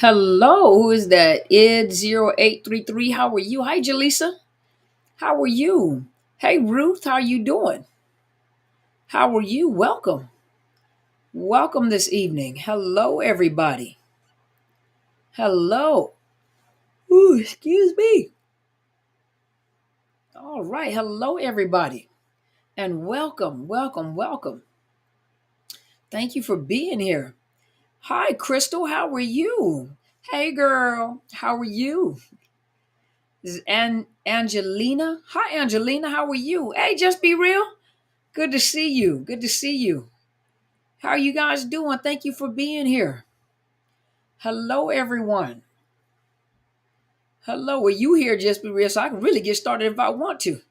Hello, who is that? Id0833. How are you? Hi, Jaleesa. How are you? Hey, Ruth. How are you doing? How are you? Welcome. Welcome this evening. Hello, everybody. Hello. Ooh, excuse me. All right. Hello, everybody. And welcome, welcome, welcome. Thank you for being here. Hi, Crystal. How are you? Hey, girl. How are you? This is Angelina. Hi, Angelina. How are you? Hey, just be real. Good to see you. Good to see you. How are you guys doing? Thank you for being here. Hello, everyone. Hello. Are you here, just be real? So I can really get started if I want to.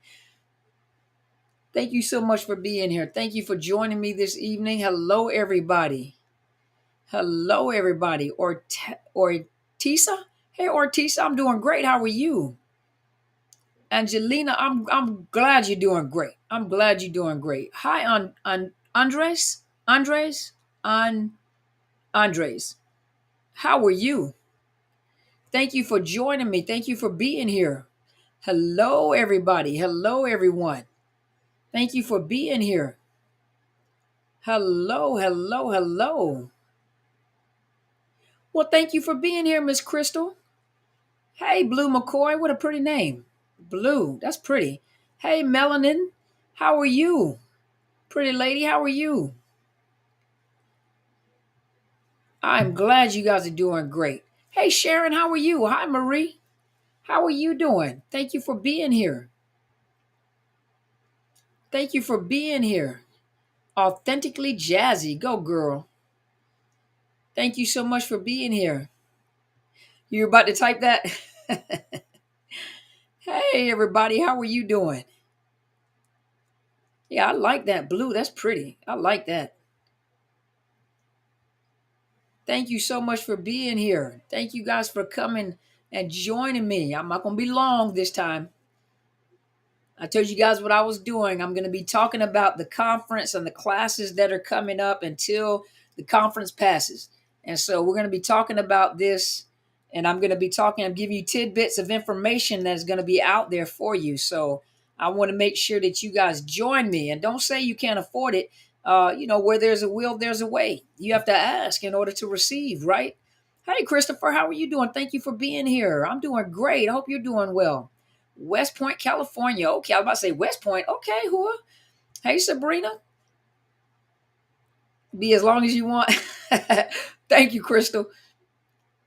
Thank you so much for being here. Thank you for joining me this evening. Hello, everybody. Hello, everybody. Ortisa? Hey, Ortisa, I'm doing great. How are you? Angelina, I'm glad you're doing great. I'm glad you're doing great. Hi, on Andres. Andres. On Andres. How are you? Thank you for joining me. Thank you for being here. Hello, everybody. Hello, everyone. Thank you for being here. Hello, hello, hello. Well, thank you for being here, Miss Crystal. Hey, Blue McCoy. What a pretty name. Blue. That's pretty. Hey, Melanin. How are you? Pretty lady, how are you? I'm glad you guys are doing great. Hey, Sharon, how are you? Hi, Marie. How are you doing? Thank you for being here. Thank you for being here. Authentically jazzy. Go, girl. Thank you so much for being here. You're about to type that? Hey, everybody. How are you doing? Yeah, I like that blue. That's pretty. I like that. Thank you so much for being here. Thank you guys for coming and joining me. I'm not going to be long this time. I told you guys what I was doing. I'm going to be talking about the conference and the classes that are coming up until the conference passes. And so we're going to be talking about this, and I'm giving you tidbits of information that's going to be out there for you. So I want to make sure that you guys join me, and don't say you can't afford it. Where there's a will, there's a way. You have to ask in order to receive, right? Hey, Christopher, how are you doing? Thank you for being here. I'm doing great. I hope you're doing well. West Point, California. Okay, I was about to say West Point. Okay, who? Hey, Sabrina. Be as long as you want. Thank you, Crystal.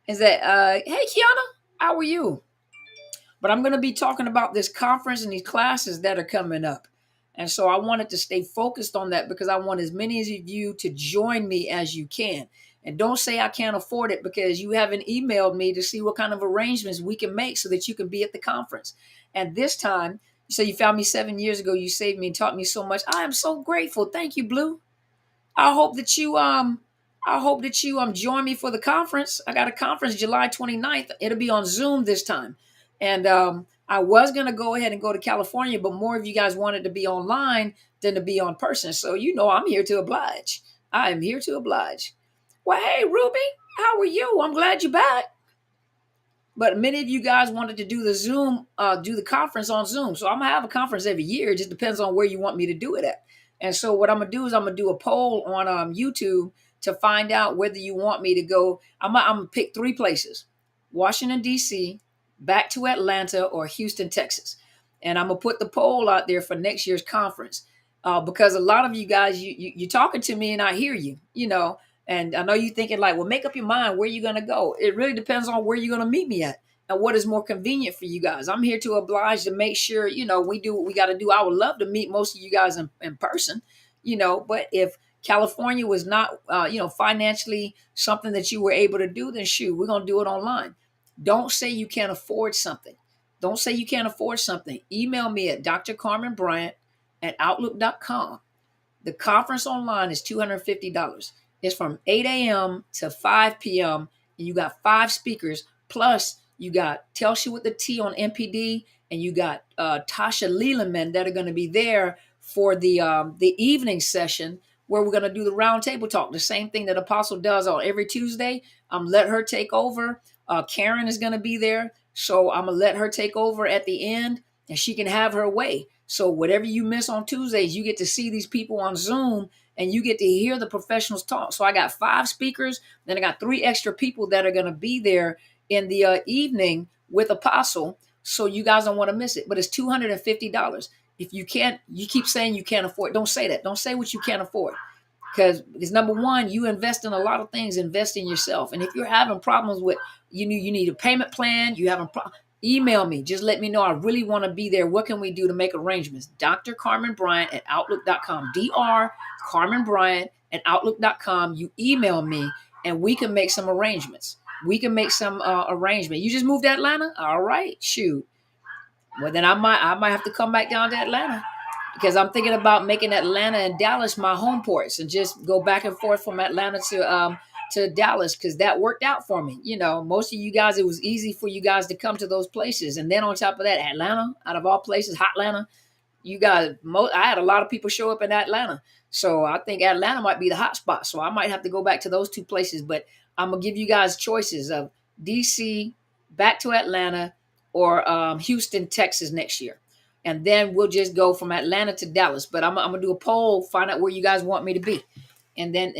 Is that hey Kiana? How are you? But I'm gonna be talking about this conference and these classes that are coming up. And so I wanted to stay focused on that because I want as many of you to join me as you can. And don't say I can't afford it because you haven't emailed me to see what kind of arrangements we can make so that you can be at the conference. And this time, so you found me 7 years ago, you saved me and taught me so much. I am so grateful. Thank you, Blue. I hope that you join me for the conference. I got a conference July 29th. It'll be on Zoom this time. And I was going to go ahead and go to California, but more of you guys wanted to be online than to be on person. So I'm here to oblige. I am here to oblige. Well, hey Ruby, how are you? I'm glad you're back. But many of you guys wanted to do do the conference on Zoom. So I'm gonna have a conference every year. It just depends on where you want me to do it at. And so what I'm gonna do is I'm gonna do a poll on YouTube to find out whether you want me to go. I'm gonna pick three places: Washington D.C., back to Atlanta, or Houston, Texas. And I'm gonna put the poll out there for next year's conference because a lot of you guys you're talking to me and I hear you. And I know you're thinking like, well, make up your mind where you're going to go. It really depends on where you're going to meet me at and what is more convenient for you guys. I'm here to oblige to make sure, we do what we got to do. I would love to meet most of you guys in person, but if California was not, financially something that you were able to do, then shoot, we're going to do it online. Don't say you can't afford something. Don't say you can't afford something. Email me at drcarmenbryant@outlook.com. The conference online is $250. It's from 8 a.m. to 5 p.m. And you got 5 speakers. Plus, you got Telsha with the T on MPD, and you got Tasha Lelandman that are going to be there for the evening session where we're going to do the round table talk. The same thing that Apostle does on every Tuesday. I'm let her take over. Karen is going to be there. So I'm going to let her take over at the end, and she can have her way. So whatever you miss on Tuesdays, you get to see these people on Zoom, and you get to hear the professionals talk. So I got 5 speakers. Then I got 3 extra people that are going to be there in the evening with Apostle. So you guys don't want to miss it. But it's $250. If you can't, you keep saying you can't afford. Don't say that. Don't say what you can't afford. Because number one, you invest in a lot of things. Invest in yourself. And if you're having problems with, you need a payment plan, you having email me. Just let me know. I really want to be there. What can we do to make arrangements? Dr. Carmen Bryant at Outlook.com. Dr. Carmen Bryant at Outlook.com. You email me and we can make some arrangements. We can make some arrangement. You just moved to Atlanta? All right, shoot. Well, then I might have to come back down to Atlanta, because I'm thinking about making Atlanta and Dallas my home ports and just go back and forth from Atlanta to Dallas, because that worked out for me. Most of you guys, it was easy for you guys to come to those places. And then on top of that, Atlanta, out of all places, hot Atlanta, you guys, I had a lot of people show up in Atlanta. So I think Atlanta might be the hot spot. So I might have to go back to those 2 places. But I'm going to give you guys choices of DC, back to Atlanta, or Houston, Texas next year. And then we'll just go from Atlanta to Dallas. But I'm going to do a poll, find out where you guys want me to be. And then,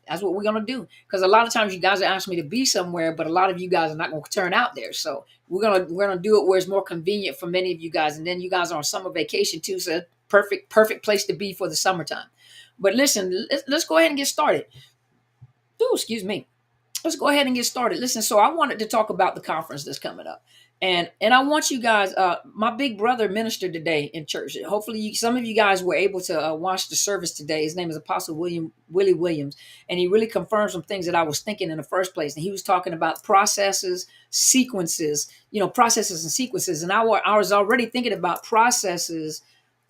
that's what we're going to do. Because a lot of times you guys are asking me to be somewhere, but a lot of you guys are not going to turn out there. So we're going to do it where it's more convenient for many of you guys. And then you guys are on summer vacation too. So perfect place to be for the summertime. But listen, let's go ahead and get started. Oh, excuse me. Let's go ahead and get started. Listen, so I wanted to talk about the conference that's coming up. And I want you guys, my big brother ministered today in church. Hopefully some of you guys were able to watch the service today. His name is Apostle Willie Williams. And he really confirmed some things that I was thinking in the first place. And he was talking about processes, sequences, processes and sequences. And I was already thinking about processes,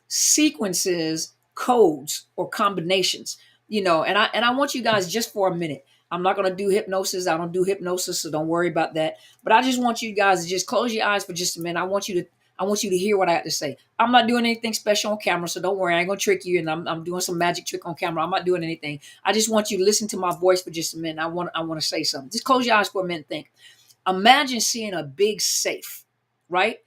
sequences, codes, or combinations, and I want you guys, just for a minute. I'm not going to do hypnosis. I don't do hypnosis, so don't worry about that. But I just want you guys to just close your eyes for just a minute. I want you to hear what I have to say. I'm not doing anything special on camera, so don't worry. I ain't going to trick you, and I'm doing some magic trick on camera. I'm not doing anything. I just want you to listen to my voice for just a minute. I want to say something. Just close your eyes for a minute and think. Imagine seeing a big safe, right?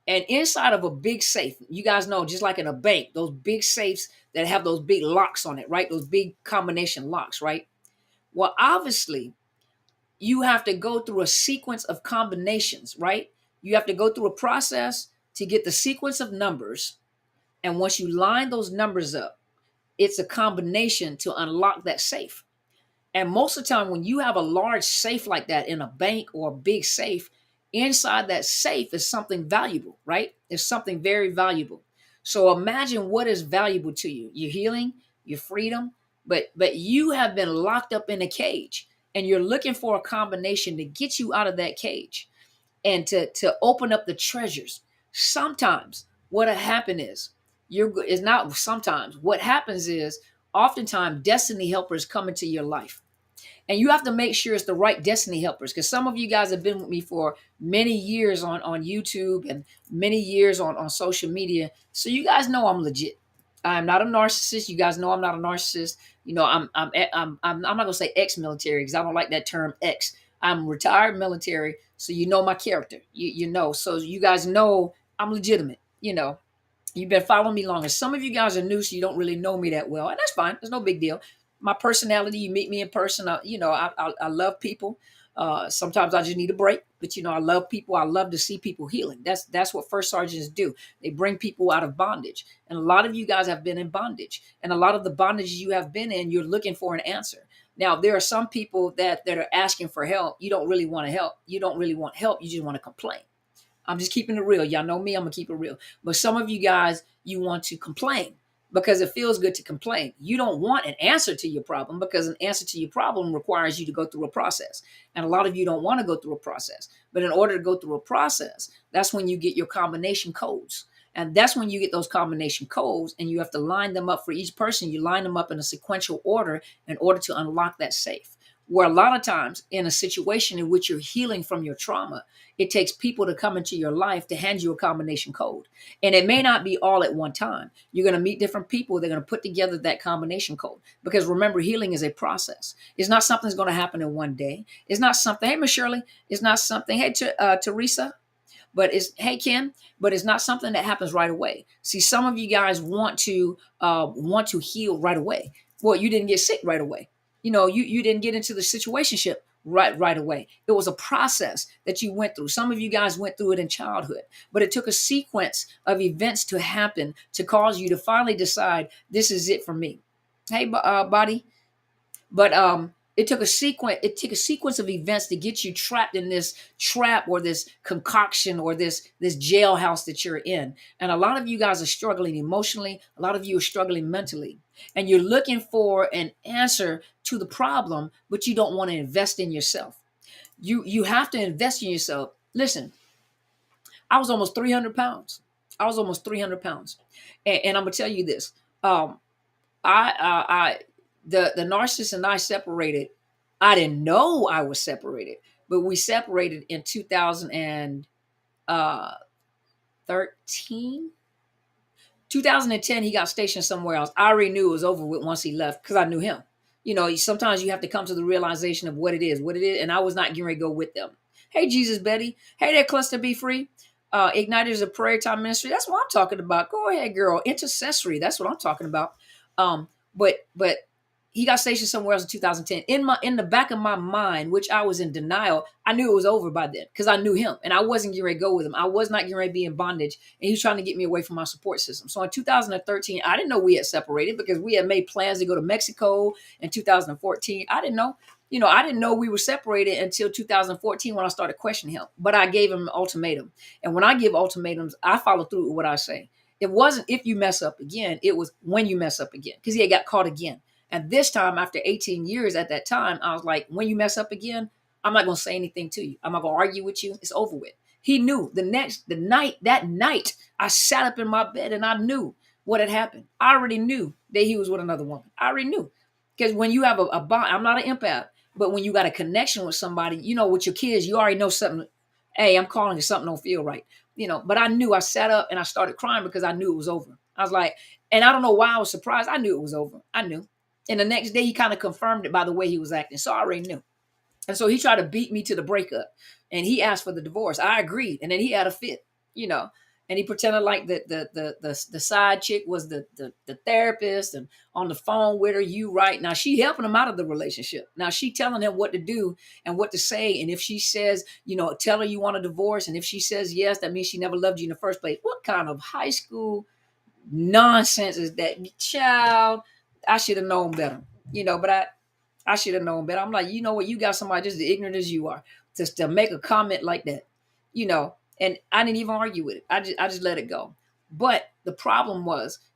And inside of a big safe, you guys know, just like in a bank, those big safes that have those big locks on it, right? Those big combination locks, right? Well, obviously, you have to go through a sequence of combinations, right? You have to go through a process to get the sequence of numbers. And once you line those numbers up, it's a combination to unlock that safe. And most of the time, when you have a large safe like that in a bank or a big safe, inside that safe is something valuable, right? There's something very valuable. So imagine what is valuable to you: your healing, your freedom, but you have been locked up in a cage, and you're looking for a combination to get you out of that cage and to open up the treasures. Sometimes what happens is not sometimes. What happens is oftentimes destiny helpers come into your life. And you have to make sure it's the right destiny helpers, because some of you guys have been with me for many years on YouTube and many years on social media. So you guys know I'm legit. I'm not a narcissist. You guys know I'm not a narcissist. I'm not gonna say ex-military, because I don't like that term ex. I'm retired military, so you know my character. You know, so you guys know I'm legitimate. You've been following me longer. Some of you guys are new, so you don't really know me that well, and that's fine. There's no big deal. My personality, you meet me in person. I love people. Sometimes I just need a break, but I love people. I love to see people healing. That's what first sergeants do. They bring people out of bondage. And a lot of you guys have been in bondage. And a lot of the bondages you have been in, you're looking for an answer. Now, there are some people that are asking for help. You don't really want to help. You don't really want help. You just want to complain. I'm just keeping it real. Y'all know me. I'm going to keep it real. But some of you guys, you want to complain because it feels good to complain. You don't want an answer to your problem, because an answer to your problem requires you to go through a process. And a lot of you don't want to go through a process. But in order to go through a process, that's when you get your combination codes. And that's when you get those combination codes, and you have to line them up for each person. You line them up in a sequential order in order to unlock that safe. where a lot of times in a situation in which you're healing from your trauma, it takes people to come into your life to hand you a combination code. And it may not be all at one time. You're going to meet different people. They're going to put together that combination code. Because remember, healing is a process. It's not something that's going to happen in one day. It's not something, hey, Miss Shirley, it's not something, hey, Teresa, but it's, hey, Ken, but it's not something that happens right away. See, some of you guys want to heal right away. Well, you didn't get sick right away. You didn't get into the situationship right away. It was a process that you went through. Some of you guys went through it in childhood, but it took a sequence of events to happen to cause you to finally decide this is it for me. Hey, body. But it took a sequence of events to get you trapped in this trap or this concoction or this jailhouse that you're in. And a lot of you guys are struggling emotionally. A lot of you are struggling mentally. And you're looking for an answer to the problem, but you don't want to invest in yourself. You have to invest in yourself. Listen, I was almost 300 pounds. I was almost 300 pounds. And I'm gonna tell you this. I the narcissist and I separated. I didn't know I was separated, but we separated in 2013. 2010, he got stationed somewhere else. I already knew it was over with once he left because I knew him. Sometimes you have to come to the realization of what it is, and I was not getting ready to go with them. Hey, Jesus, Betty. Hey there, Cluster Be Free. Igniters of Prayer Time Ministry. That's what I'm talking about. Go ahead, girl. Intercessory. That's what I'm talking about. But he got stationed somewhere else in 2010. In the back of my mind, which I was in denial, I knew it was over by then because I knew him and I wasn't getting ready to go with him. I was not getting ready to be in bondage, and he was trying to get me away from my support system. So in 2013, I didn't know we had separated because we had made plans to go to Mexico in 2014. I didn't know. I didn't know we were separated until 2014 when I started questioning him. But I gave him an ultimatum. And when I give ultimatums, I follow through with what I say. It wasn't if you mess up again. It was when you mess up again because he had got caught again. And this time, after 18 years at that time, I was like, when you mess up again, I'm not going to say anything to you. I'm not going to argue with you. It's over with. He knew that night, I sat up in my bed and I knew what had happened. I already knew that he was with another woman. I already knew. Because when you have a bond, I'm not an empath, but when you got a connection with somebody, with your kids, you already know something. Hey, I'm calling you, something don't feel right. But I knew. I sat up and I started crying because I knew it was over. I was like, and I don't know why I was surprised. I knew it was over. I knew. And the next day he kind of confirmed it by the way he was acting. So I already knew. And so he tried to beat me to the breakup and he asked for the divorce. I agreed. And then he had a fit, and he pretended like the side chick was the therapist and on the phone with her, you right. Now she helping him out of the relationship. Now she telling him what to do and what to say. And if she says, tell her you want a divorce. And if she says yes, that means she never loved you in the first place. What kind of high school nonsense is that? Child, I should have known better, but I should have known better. I'm like, you know what? You got somebody just as ignorant as you are just to make a comment like that, and I didn't even argue with it. I just let it go. But the problem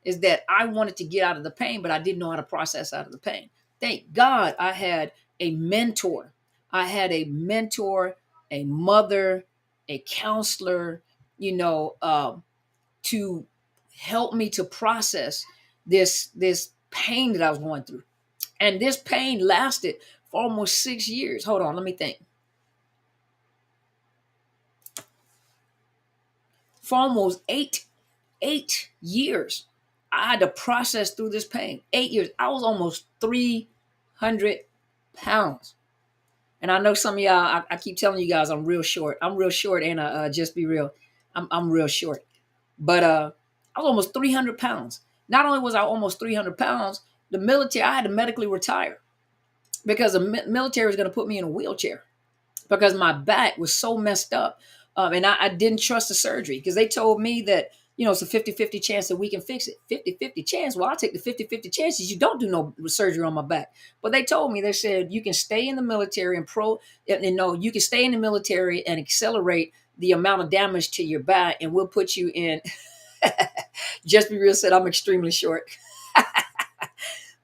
is that I wanted to get out of the pain, but I didn't know how to process out of the pain. Thank God I had a mentor. I had a mentor, a mother, a counselor, to help me to process this pain that I was going through. And this pain lasted for almost 6 years. Hold on, let me think. For almost eight years, I had to process through this pain. 8 years. I was almost 300 pounds. And I know some of y'all, I keep telling you guys I'm real short. I'm real short, and just be real. I'm real short. But I was almost 300 pounds. Not only was I almost 300 pounds, the military, I had to medically retire because the military was going to put me in a wheelchair because my back was so messed up. And I didn't trust the surgery because they told me that, it's a 50-50 chance that we can fix it. 50-50 chance. Well, I take the 50-50 chances. You don't do no surgery on my back. But they told me, they said, you can stay in the military you can stay in the military and accelerate the amount of damage to your back. And we'll put you in. Just be real, said I'm extremely short.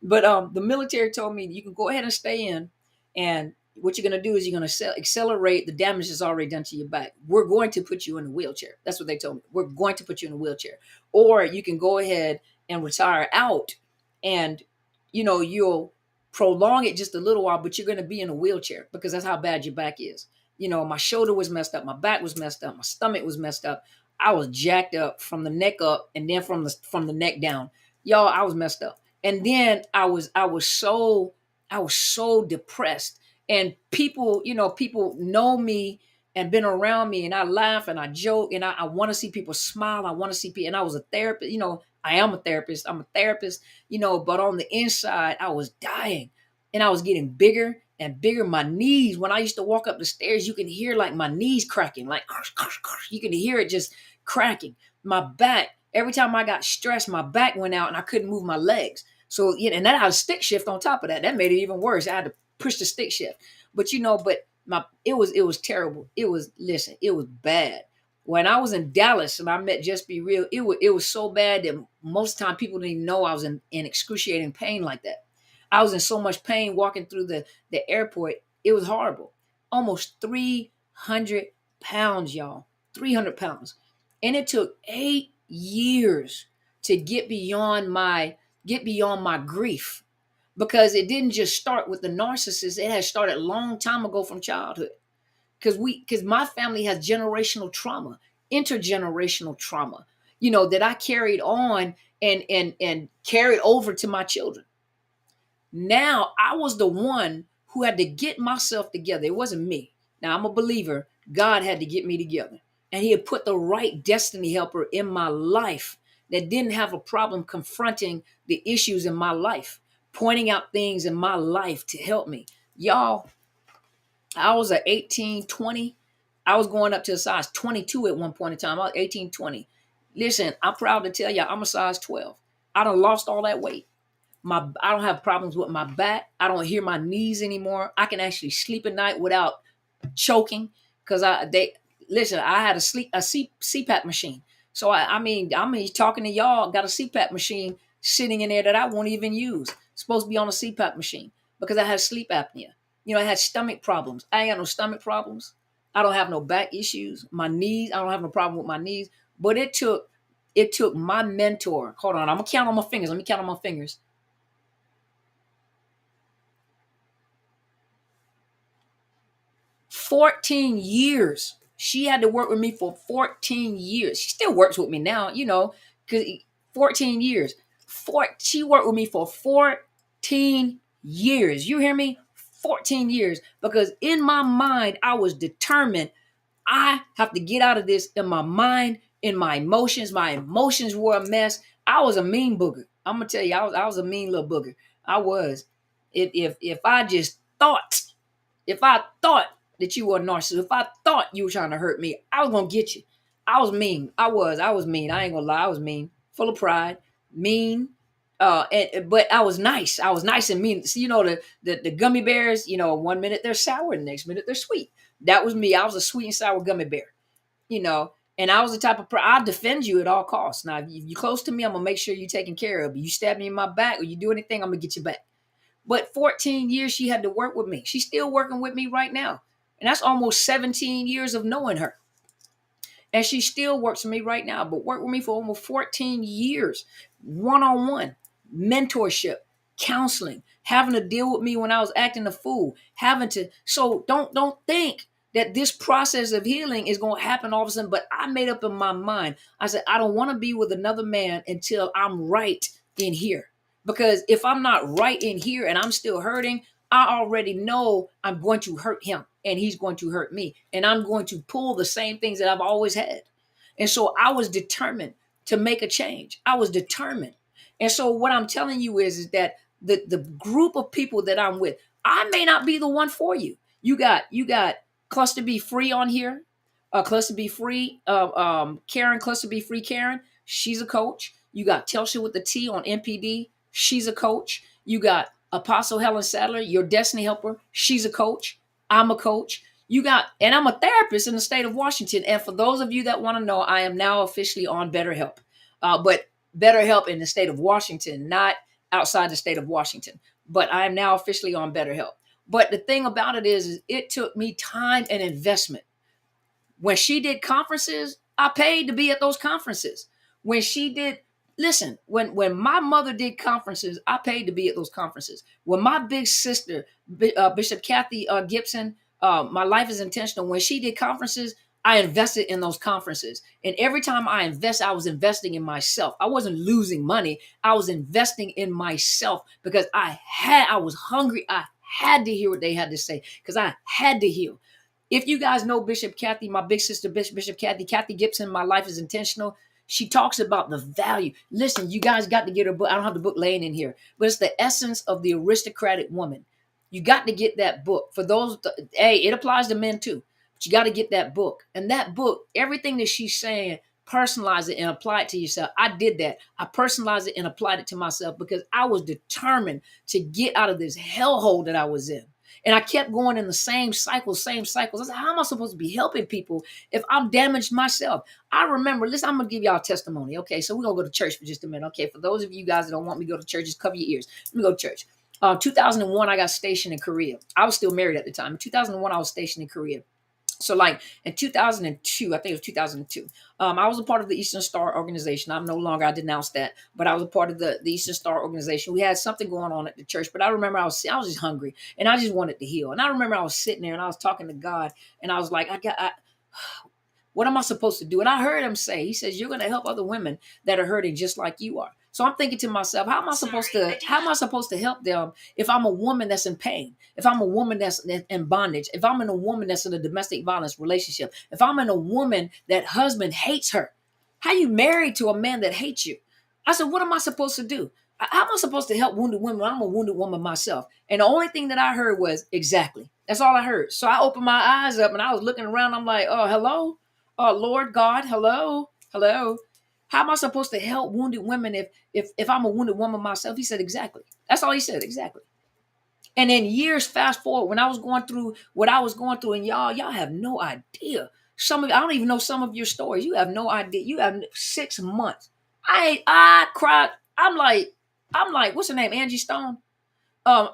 But the military told me you can go ahead and stay in, and what you're going to do is you're going to accelerate the damage that's already done to your back. We're going to put you in a wheelchair. That's what they told me. We're going to put you in a wheelchair. Or you can go ahead and retire out, and you'll prolong it just a little while, but you're going to be in a wheelchair because that's how bad your back is. My shoulder was messed up, my back was messed up, my stomach was messed up. I was jacked up from the neck up, and then from the neck down. Y'all, I was messed up. And then I was so depressed. And people know me and been around me, and I laugh and I joke, and I want to see people smile. I want to see people, and I was a therapist. I am a therapist. I'm a therapist, but on the inside, I was dying, and I was getting bigger and bigger. My knees, when I used to walk up the stairs, you can hear like my knees cracking, like you can hear it just cracking. My back, every time I got stressed, my back went out and I couldn't move my legs. So, and that had a stick shift on top of that. That made it even worse. I had to push the stick shift. But it was terrible. It was bad. When I was in Dallas and I met Just Be Real, it was so bad that most of the time people didn't even know I was in excruciating pain like that. I was in so much pain walking through the airport. It was horrible. Almost 300 pounds, y'all. 300 pounds. And it took 8 years to get beyond my grief, because it didn't just start with the narcissist. It had started a long time ago from childhood. Because my family has generational trauma, intergenerational trauma, that I carried on and carried over to my children. Now I was the one who had to get myself together. It wasn't me. Now I'm a believer. God had to get me together. And he had put the right destiny helper in my life that didn't have a problem confronting the issues in my life, pointing out things in my life to help me. Y'all, I was at 18, 20. I was going up to a size 22 at one point in time. I was 18, 20. Listen, I'm proud to tell you, I'm a size 12. I done lost all that weight. I don't have problems with my back. I don't hear my knees anymore. I can actually sleep at night without choking, because I had a CPAP machine. So I'm talking to y'all, got a CPAP machine sitting in there that I won't even use. Supposed to be on a CPAP machine because I had sleep apnea. I had stomach problems. I ain't got no stomach problems. I don't have no back issues. My knees, I don't have no problem with my knees. But it took my mentor. Hold on, I'm gonna count on my fingers. Let me count on my fingers. 14 years. She had to work with me for 14 years. She still works with me now, because 14 years. She worked with me for 14 years. You hear me? 14 years. Because in my mind, I was determined I have to get out of this in my mind, in my emotions. My emotions were a mess. I was a mean booger. I'm going to tell you, I was a mean little booger. I was. If I thought that you were a narcissist, if I thought you were trying to hurt me, I was going to get you. I was mean. I was mean. I ain't going to lie. I was mean, full of pride, mean. But I was nice. I was nice and mean. See, the gummy bears, 1 minute they're sour, the next minute they're sweet. That was me. I was a sweet and sour gummy bear, and I was the type of I'll defend you at all costs. Now, if you're close to me, I'm going to make sure you're taken care of. You stab me in my back or you do anything, I'm going to get you back. But 14 years she had to work with me. She's still working with me right now. And that's almost 17 years of knowing her. And she still works with me right now, but worked with me for almost 14 years. One-on-one, mentorship, counseling, having to deal with me when I was acting a fool, so don't think that this process of healing is going to happen all of a sudden. But I made up in my mind. I said, I don't want to be with another man until I'm right in here. Because if I'm not right in here and I'm still hurting, I already know I'm going to hurt him and he's going to hurt me. And I'm going to pull the same things that I've always had. And so I was determined to make a change. I was determined. And so what I'm telling you is that the group of people that I'm with, I may not be the one for you. You got Cluster Be Free on here. Cluster Be Free, Karen, Cluster Be Free Karen. She's a coach. You got Telsha with the T on MPD. She's a coach. You got Apostle Helen Sadler, your destiny helper. She's a coach. I'm a coach. And I'm a therapist in the state of Washington. And for those of you that want to know, I am now officially on BetterHelp. But BetterHelp in the state of Washington, not outside the state of Washington. But I am now officially on BetterHelp. But the thing about it is it took me time and investment. When she did conferences, I paid to be at those conferences. When she did, Listen, when my mother did conferences, I paid to be at those conferences. When my big sister, Bishop Kathy Gibson, My Life is Intentional, when she did conferences, I invested in those conferences. And every time I was investing in myself. I wasn't losing money. I was investing in myself because I was hungry. I had to hear what they had to say because I had to heal. If you guys know Bishop Kathy, my big sister, Bishop Kathy Gibson, My Life is Intentional, she talks about the value. Listen, you guys got to get her book. I don't have the book laying in here, but it's the essence of the aristocratic woman. You got to get that book. For those, hey, it applies to men too, but you got to get that book. And that book, everything that she's saying, personalize it and apply it to yourself. I did that. I personalized it and applied it to myself because I was determined to get out of this hellhole that I was in. And I kept going in the same cycles. I said, how am I supposed to be helping people if I'm damaged myself? I remember, listen, I'm going to give y'all a testimony. Okay, so we're going to go to church for just a minute. Okay, for those of you guys that don't want me to go to church, just cover your ears. Let me go to church. 2001, I got stationed in Korea. I was still married at the time. In 2001, I was stationed in Korea. So like in 2002, I think it was 2002, I was a part of the Eastern Star organization. I'm no longer, I denounced that, but I was a part of the Eastern Star organization. We had something going on at the church, but I remember I was just hungry and I just wanted to heal. And I remember I was sitting there and I was talking to God and I was like, what am I supposed to do? And I heard him say, he says, you're going to help other women that are hurting just like you are. So I'm thinking to myself, how am I supposed to help them if I'm a woman that's in pain? If I'm a woman that's in bondage, if I'm in a woman that's in a domestic violence relationship, if I'm in a woman that husband hates her, how you married to a man that hates you? I said, what am I supposed to do? How am I supposed to help wounded women when I'm a wounded woman myself? And the only thing that I heard was exactly. That's all I heard. So I opened my eyes up and I was looking around. I'm like, oh, hello? Oh, Lord God, hello? How am I supposed to help wounded women if I'm a wounded woman myself? He said, exactly. That's all he said, exactly. And then years fast forward, when I was going through what I was going through, and y'all have no idea. I don't even know some of your stories. You have no idea. You have 6 months. I cried. I'm like, what's her name? Angie Stone. I'm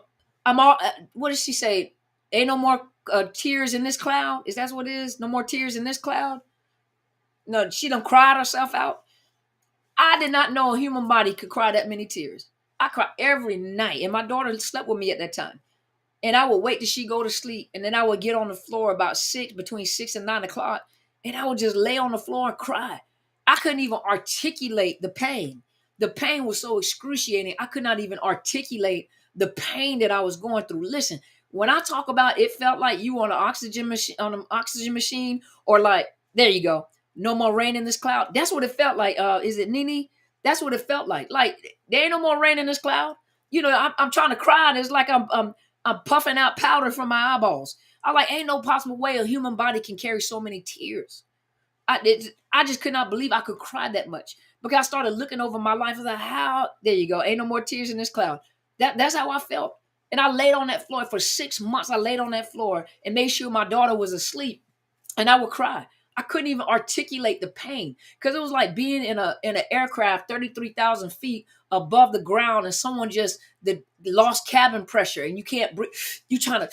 all. What did she say? Ain't no more tears in this cloud. Is that what it is? No more tears in this cloud. No, she done cried herself out. I did not know a human body could cry that many tears. I cried every night, and my daughter slept with me at that time. And I would wait till she go to sleep, and then I would get on the floor between 6 and 9 o'clock, and I would just lay on the floor and cry. I couldn't even articulate the pain. The pain was so excruciating. I could not even articulate the pain that I was going through. Listen, when I talk about it felt like you on an oxygen machine, or like, there you go. No more rain in this cloud. That's what it felt like. Is it Nene? That's what it felt like. Like, there ain't no more rain in this cloud. You know, I'm trying to cry, and it's like I'm puffing out powder from my eyeballs. I'm like, ain't no possible way a human body can carry so many tears. I just could not believe I could cry that much because I started looking over my life. I was like, how? There you go. Ain't no more tears in this cloud. That's how I felt. And I laid on that floor for 6 months. I laid on that floor and made sure my daughter was asleep, and I would cry. I couldn't even articulate the pain because it was like being in an aircraft 33,000 feet above the ground, and someone just lost cabin pressure, and you can't breathe. You trying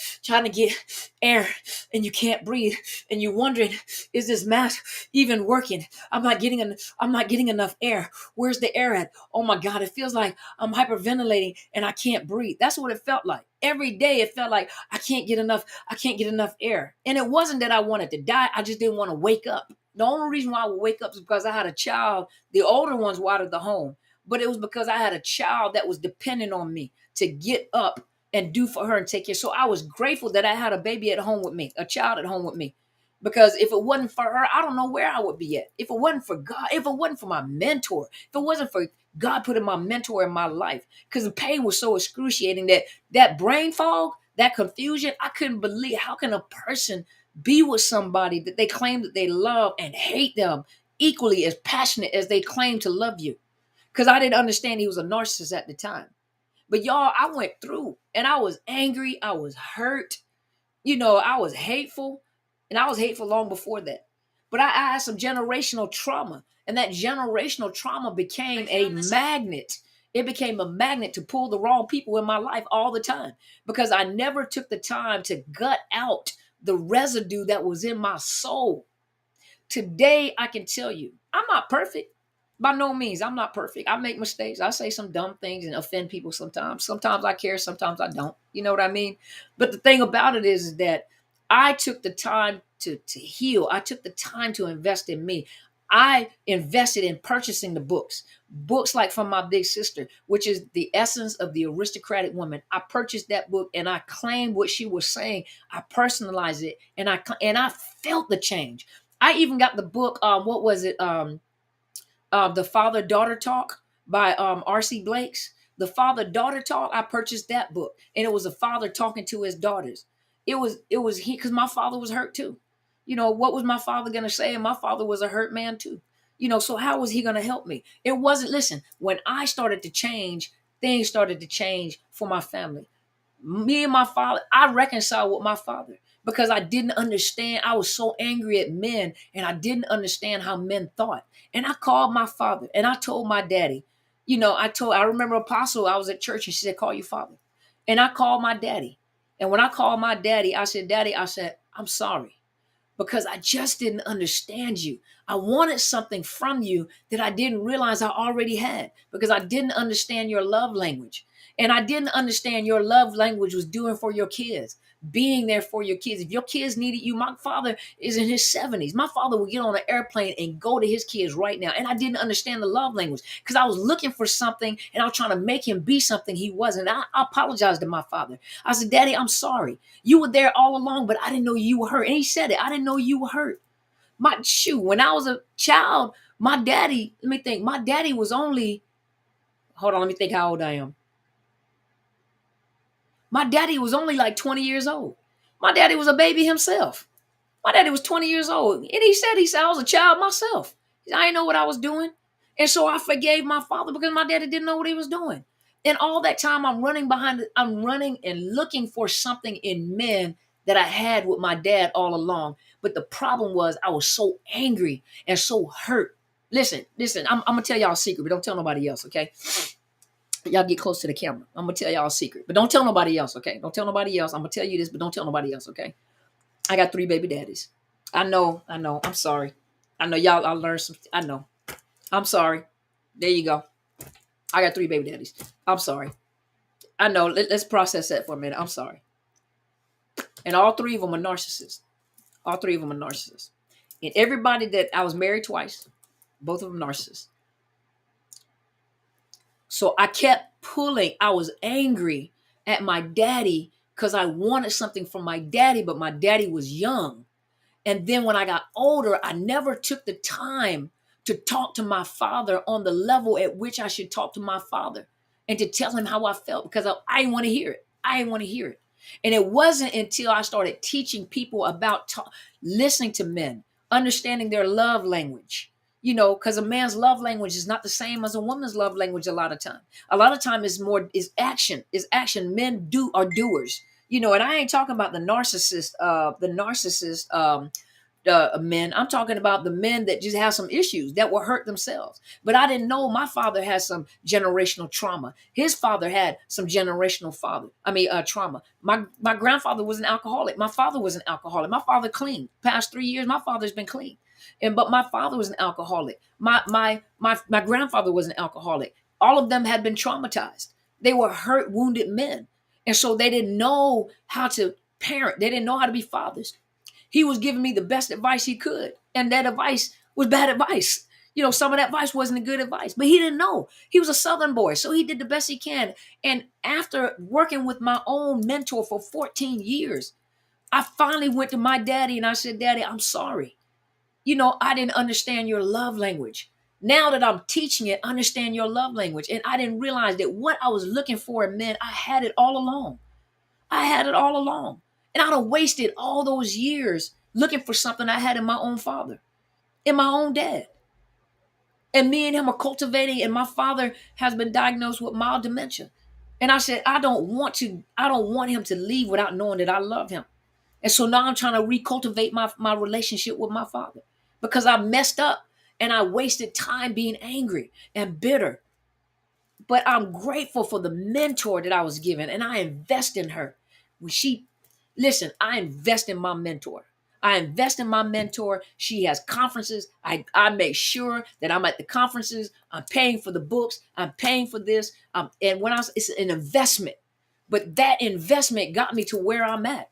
to get air, and you can't breathe, and you're wondering, is this mask even working? I'm not getting enough air. Where's the air at? Oh my God! It feels like I'm hyperventilating and I can't breathe. That's what it felt like. Every day it felt like I can't get enough air. And it wasn't that I wanted to die. I just didn't want to wake up. The only reason why I would wake up is because I had a child. The older ones were out of the home. But it was because I had a child that was dependent on me to get up and do for her and take care. So I was grateful that I had a baby at home with me, a child at home with me. Because if it wasn't for her, I don't know where I would be at. If it wasn't for God, if it wasn't for my mentor, if it wasn't for God putting my mentor in my life, because the pain was so excruciating that brain fog, that confusion, I couldn't believe, how can a person be with somebody that they claim that they love and hate them equally as passionate as they claim to love you? Because I didn't understand he was a narcissist at the time. But y'all, I went through and I was angry. I was hurt. You know, I was hateful. And I was hateful long before that. But I had some generational trauma. And that generational trauma became a magnet. It became a magnet to pull the wrong people in my life all the time. Because I never took the time to gut out the residue that was in my soul. Today, I can tell you, I'm not perfect. By no means. I'm not perfect. I make mistakes. I say some dumb things and offend people sometimes. Sometimes I care, sometimes I don't. You know what I mean? But the thing about it is that I took the time to heal. I took the time to invest in me. I invested in purchasing the books like from my big sister, which is the essence of the aristocratic woman. I purchased that book and I claimed what she was saying. I personalized it and I felt the change. I even got the book. What was it? The Father Daughter Talk by R.C. Blake's. The Father Daughter Talk. I purchased that book, and it was a father talking to his daughters. It was he because my father was hurt too. You know what was my father gonna say? And my father was a hurt man too. You know, so how was he gonna help me? It wasn't. Listen, when I started to change, things started to change for my family. Me and my father, I reconciled with my father because I didn't understand. I was so angry at men and I didn't understand how men thought. And I called my father and I told my daddy, I remember Apostle, I was at church and she said, call your father. And I called my daddy. And when I called my daddy, I said, Daddy, I said, I'm sorry because I just didn't understand you. I wanted something from you that I didn't realize I already had because I didn't understand your love language. And I didn't understand your love language was doing for your kids, being there for your kids. If your kids needed you, my father is in his 70s. My father would get on an airplane and go to his kids right now. And I didn't understand the love language because I was looking for something and I was trying to make him be something he wasn't. I apologized to my father. I said, Daddy, I'm sorry. You were there all along, but I didn't know you were hurt. And he said it. I didn't know you were hurt. When I was a child, my daddy was only, hold on, let me think how old I am. My daddy was only like 20 years old. My daddy was a baby himself. My daddy was 20 years old. And he said, I was a child myself. I didn't know what I was doing. And so I forgave my father because my daddy didn't know what he was doing. And all that time I'm running and looking for something in men that I had with my dad all along. But the problem was I was so angry and so hurt. Listen, I'm going to tell y'all a secret, but don't tell nobody else, okay? Y'all get close to the camera. I'm going to tell y'all a secret, but don't tell nobody else, okay? Don't tell nobody else. I'm going to tell you this, but don't tell nobody else, okay? I got 3 baby daddies. I know. I'm sorry. I know y'all, I learned some. I know. I'm sorry. There you go. I got 3 baby daddies. I'm sorry. I know. Let's process that for a minute. I'm sorry. And all 3 of them are narcissists. All 3 of them are narcissists. And everybody that I was married twice, both of them narcissists. So I kept pulling. I was angry at my daddy because I wanted something from my daddy, but my daddy was young. And then when I got older, I never took the time to talk to my father on the level at which I should talk to my father and to tell him how I felt because I didn't want to hear it. I didn't want to hear it. And it wasn't until I started teaching people about listening to men, understanding their love language, because a man's love language is not the same as a woman's love language a lot of time. A lot of time is action. Men are doers. And I ain't talking about the narcissist men. I'm talking about the men that just have some issues that will hurt themselves. But I didn't know my father had some generational trauma. His father had some generational trauma. My grandfather was an alcoholic. My father was an alcoholic. My father clean. Past 3 years, my father's been clean. But my father was an alcoholic. My grandfather was an alcoholic. All of them had been traumatized. They were hurt, wounded men. And so they didn't know how to parent. They didn't know how to be fathers. He was giving me the best advice he could. And that advice was bad advice. Some of that advice wasn't good advice, but he didn't know. He was a Southern boy, so he did the best he can. And after working with my own mentor for 14 years, I finally went to my daddy and I said, Daddy, I'm sorry. I didn't understand your love language. Now that I'm teaching it, understand your love language. And I didn't realize that what I was looking for in men, I had it all along. I had it all along. And I'd have wasted all those years looking for something I had in my own father, in my own dad. And me and him are cultivating, and my father has been diagnosed with mild dementia. And I said, I don't want him to leave without knowing that I love him. And so now I'm trying to recultivate my relationship with my father because I messed up and I wasted time being angry and bitter. But I'm grateful for the mentor that I was given, and I invest in her. I invest in my mentor. I invest in my mentor. She has conferences. I make sure that I'm at the conferences. I'm paying for the books. I'm paying for this. And when it's an investment, but that investment got me to where I'm at.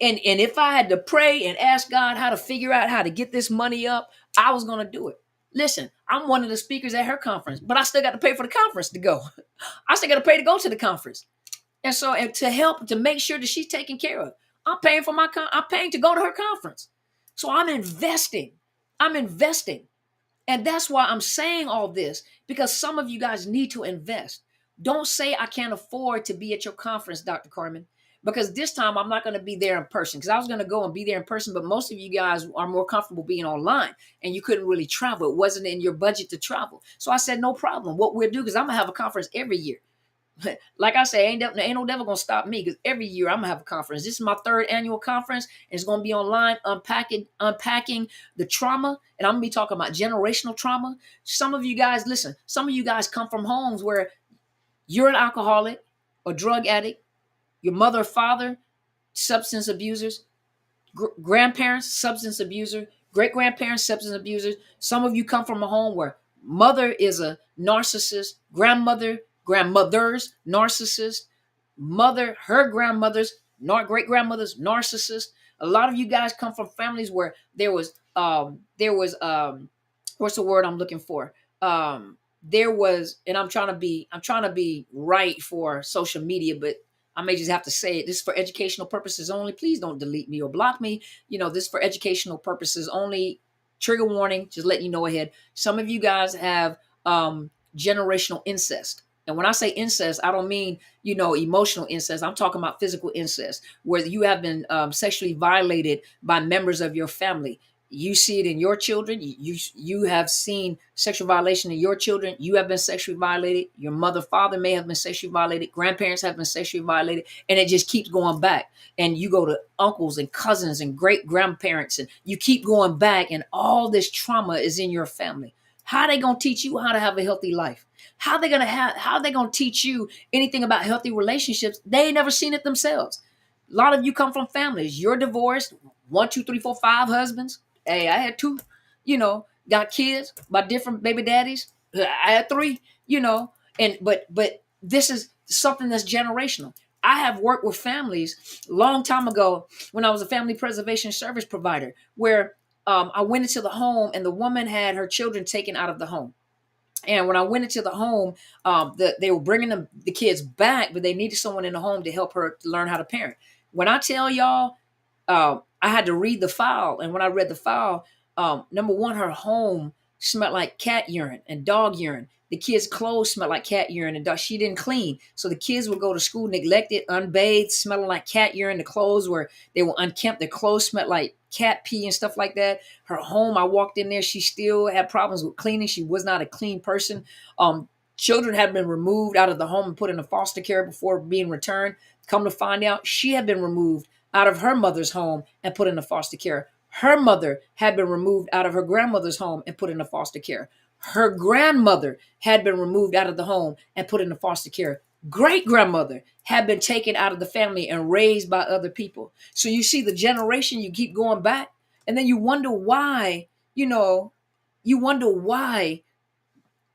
And if I had to pray and ask God how to figure out how to get this money up, I was going to do it. Listen, I'm one of the speakers at her conference, but I still got to pay for the conference to go. I still got to pay to go to the conference. And so, and to help, to make sure that she's taken care of, I'm paying for I'm paying to go to her conference. So I'm investing. I'm investing. And that's why I'm saying all this, because some of you guys need to invest. Don't say I can't afford to be at your conference, Dr. Carmen, because this time I'm not going to be there in person, because I was going to go and be there in person, but most of you guys are more comfortable being online and you couldn't really travel. It wasn't in your budget to travel. So I said, no problem. What we'll do, because I'm going to have a conference every year. Like I say, ain't no devil gonna stop me, because every year I'm gonna have a conference. This is my 3rd annual conference, and it's gonna be online, unpacking the trauma, and I'm gonna be talking about generational trauma. Some of you guys, listen, some of you guys come from homes where you're an alcoholic or drug addict, your mother or father, substance abusers, grandparents, substance abuser, great grandparents, substance abusers. Some of you come from a home where mother is a narcissist, grandmothers, narcissist, mother, her grandmothers, great grandmothers, narcissist. A lot of you guys come from families where there was what's the word I'm looking for? There was, and I'm trying to be right for social media, but I may just have to say it. This is for educational purposes only. Please don't delete me or block me. This is for educational purposes only. Trigger warning, just letting you know ahead. Some of you guys have generational incest. And when I say incest, I don't mean, emotional incest. I'm talking about physical incest, where you have been sexually violated by members of your family. You see it in your children. You have seen sexual violation in your children. You have been sexually violated. Your mother, father may have been sexually violated. Grandparents have been sexually violated. And it just keeps going back. And you go to uncles and cousins and great grandparents, and you keep going back, and all this trauma is in your family. How are they going to teach you how to have a healthy life? How are they going to teach you anything about healthy relationships? They ain't never seen it themselves. A lot of you come from families. You're divorced, 1, 2, 3, 4, 5 husbands. Hey, I had 2, got kids by different baby daddies. I had 3, but this is something that's generational. I have worked with families a long time ago when I was a family preservation service provider, where I went into the home and the woman had her children taken out of the home. And when I went into the home, they were bringing the kids back, but they needed someone in the home to help her to learn how to parent. When I tell y'all, I had to read the file. And when I read the file, number one, her home smelled like cat urine and dog urine. The kids' clothes smelled like cat urine and dog. She didn't clean. So the kids would go to school neglected, unbathed, smelling like cat urine. The clothes they were unkempt. Their clothes smelled like cat pee and stuff like that. Her home, I walked in there, she still had problems with cleaning. She was not a clean person. Children had been removed out of the home and put into foster care before being returned. Come to find out, she had been removed out of her mother's home and put into foster care. Her mother had been removed out of her grandmother's home and put into foster care. Her grandmother had been removed out of the home and put into foster care. Great grandmother had been taken out of the family and raised by other people. So you see the generation, you keep going back, and then you wonder why,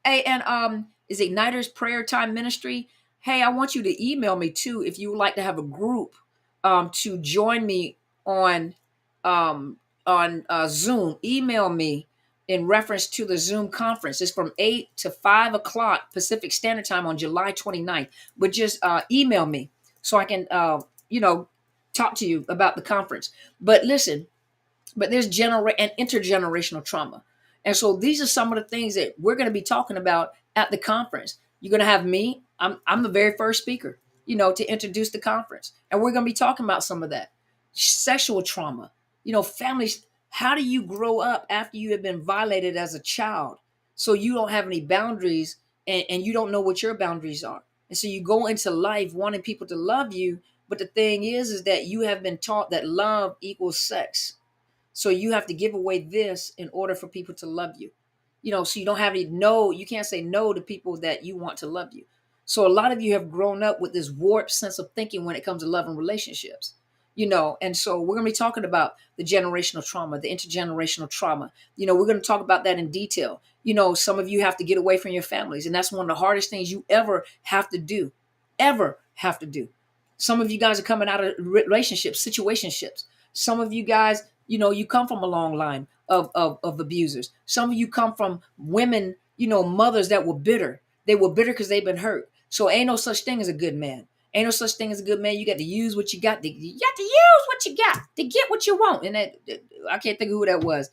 Hey, and is Igniter's Prayer Time Ministry? Hey, I want you to email me too if you would like to have a group to join me on Zoom. Email me in reference to the Zoom conference. It's from 8 to 5 o'clock Pacific Standard Time on July 29th. But just email me so I can, talk to you about the conference. But listen, there's and intergenerational trauma. And so these are some of the things that we're going to be talking about at the conference. You're going to have me. I'm the very first speaker, to introduce the conference. And we're going to be talking about some of that. Sexual trauma, families. How do you grow up after you have been violated as a child? So you don't have any boundaries and you don't know what your boundaries are. And so you go into life wanting people to love you. But the thing is that you have been taught that love equals sex. So you have to give away this in order for people to love you. So you don't have any you can't say no to people that you want to love you. So a lot of you have grown up with this warped sense of thinking when it comes to love and relationships. And so we're going to be talking about the generational trauma, the intergenerational trauma. We're going to talk about that in detail. Some of you have to get away from your families, and that's one of the hardest things you ever have to do. Some of you guys are coming out of relationships, situationships. Some of you guys, you come from a long line of abusers. Some of you come from women, mothers that were bitter. They were bitter because they've been hurt. So ain't no such thing as a good man. Ain't no such thing as a good man. You got to use what you got. You got to use what you got to get what you want. And I can't think of who that was,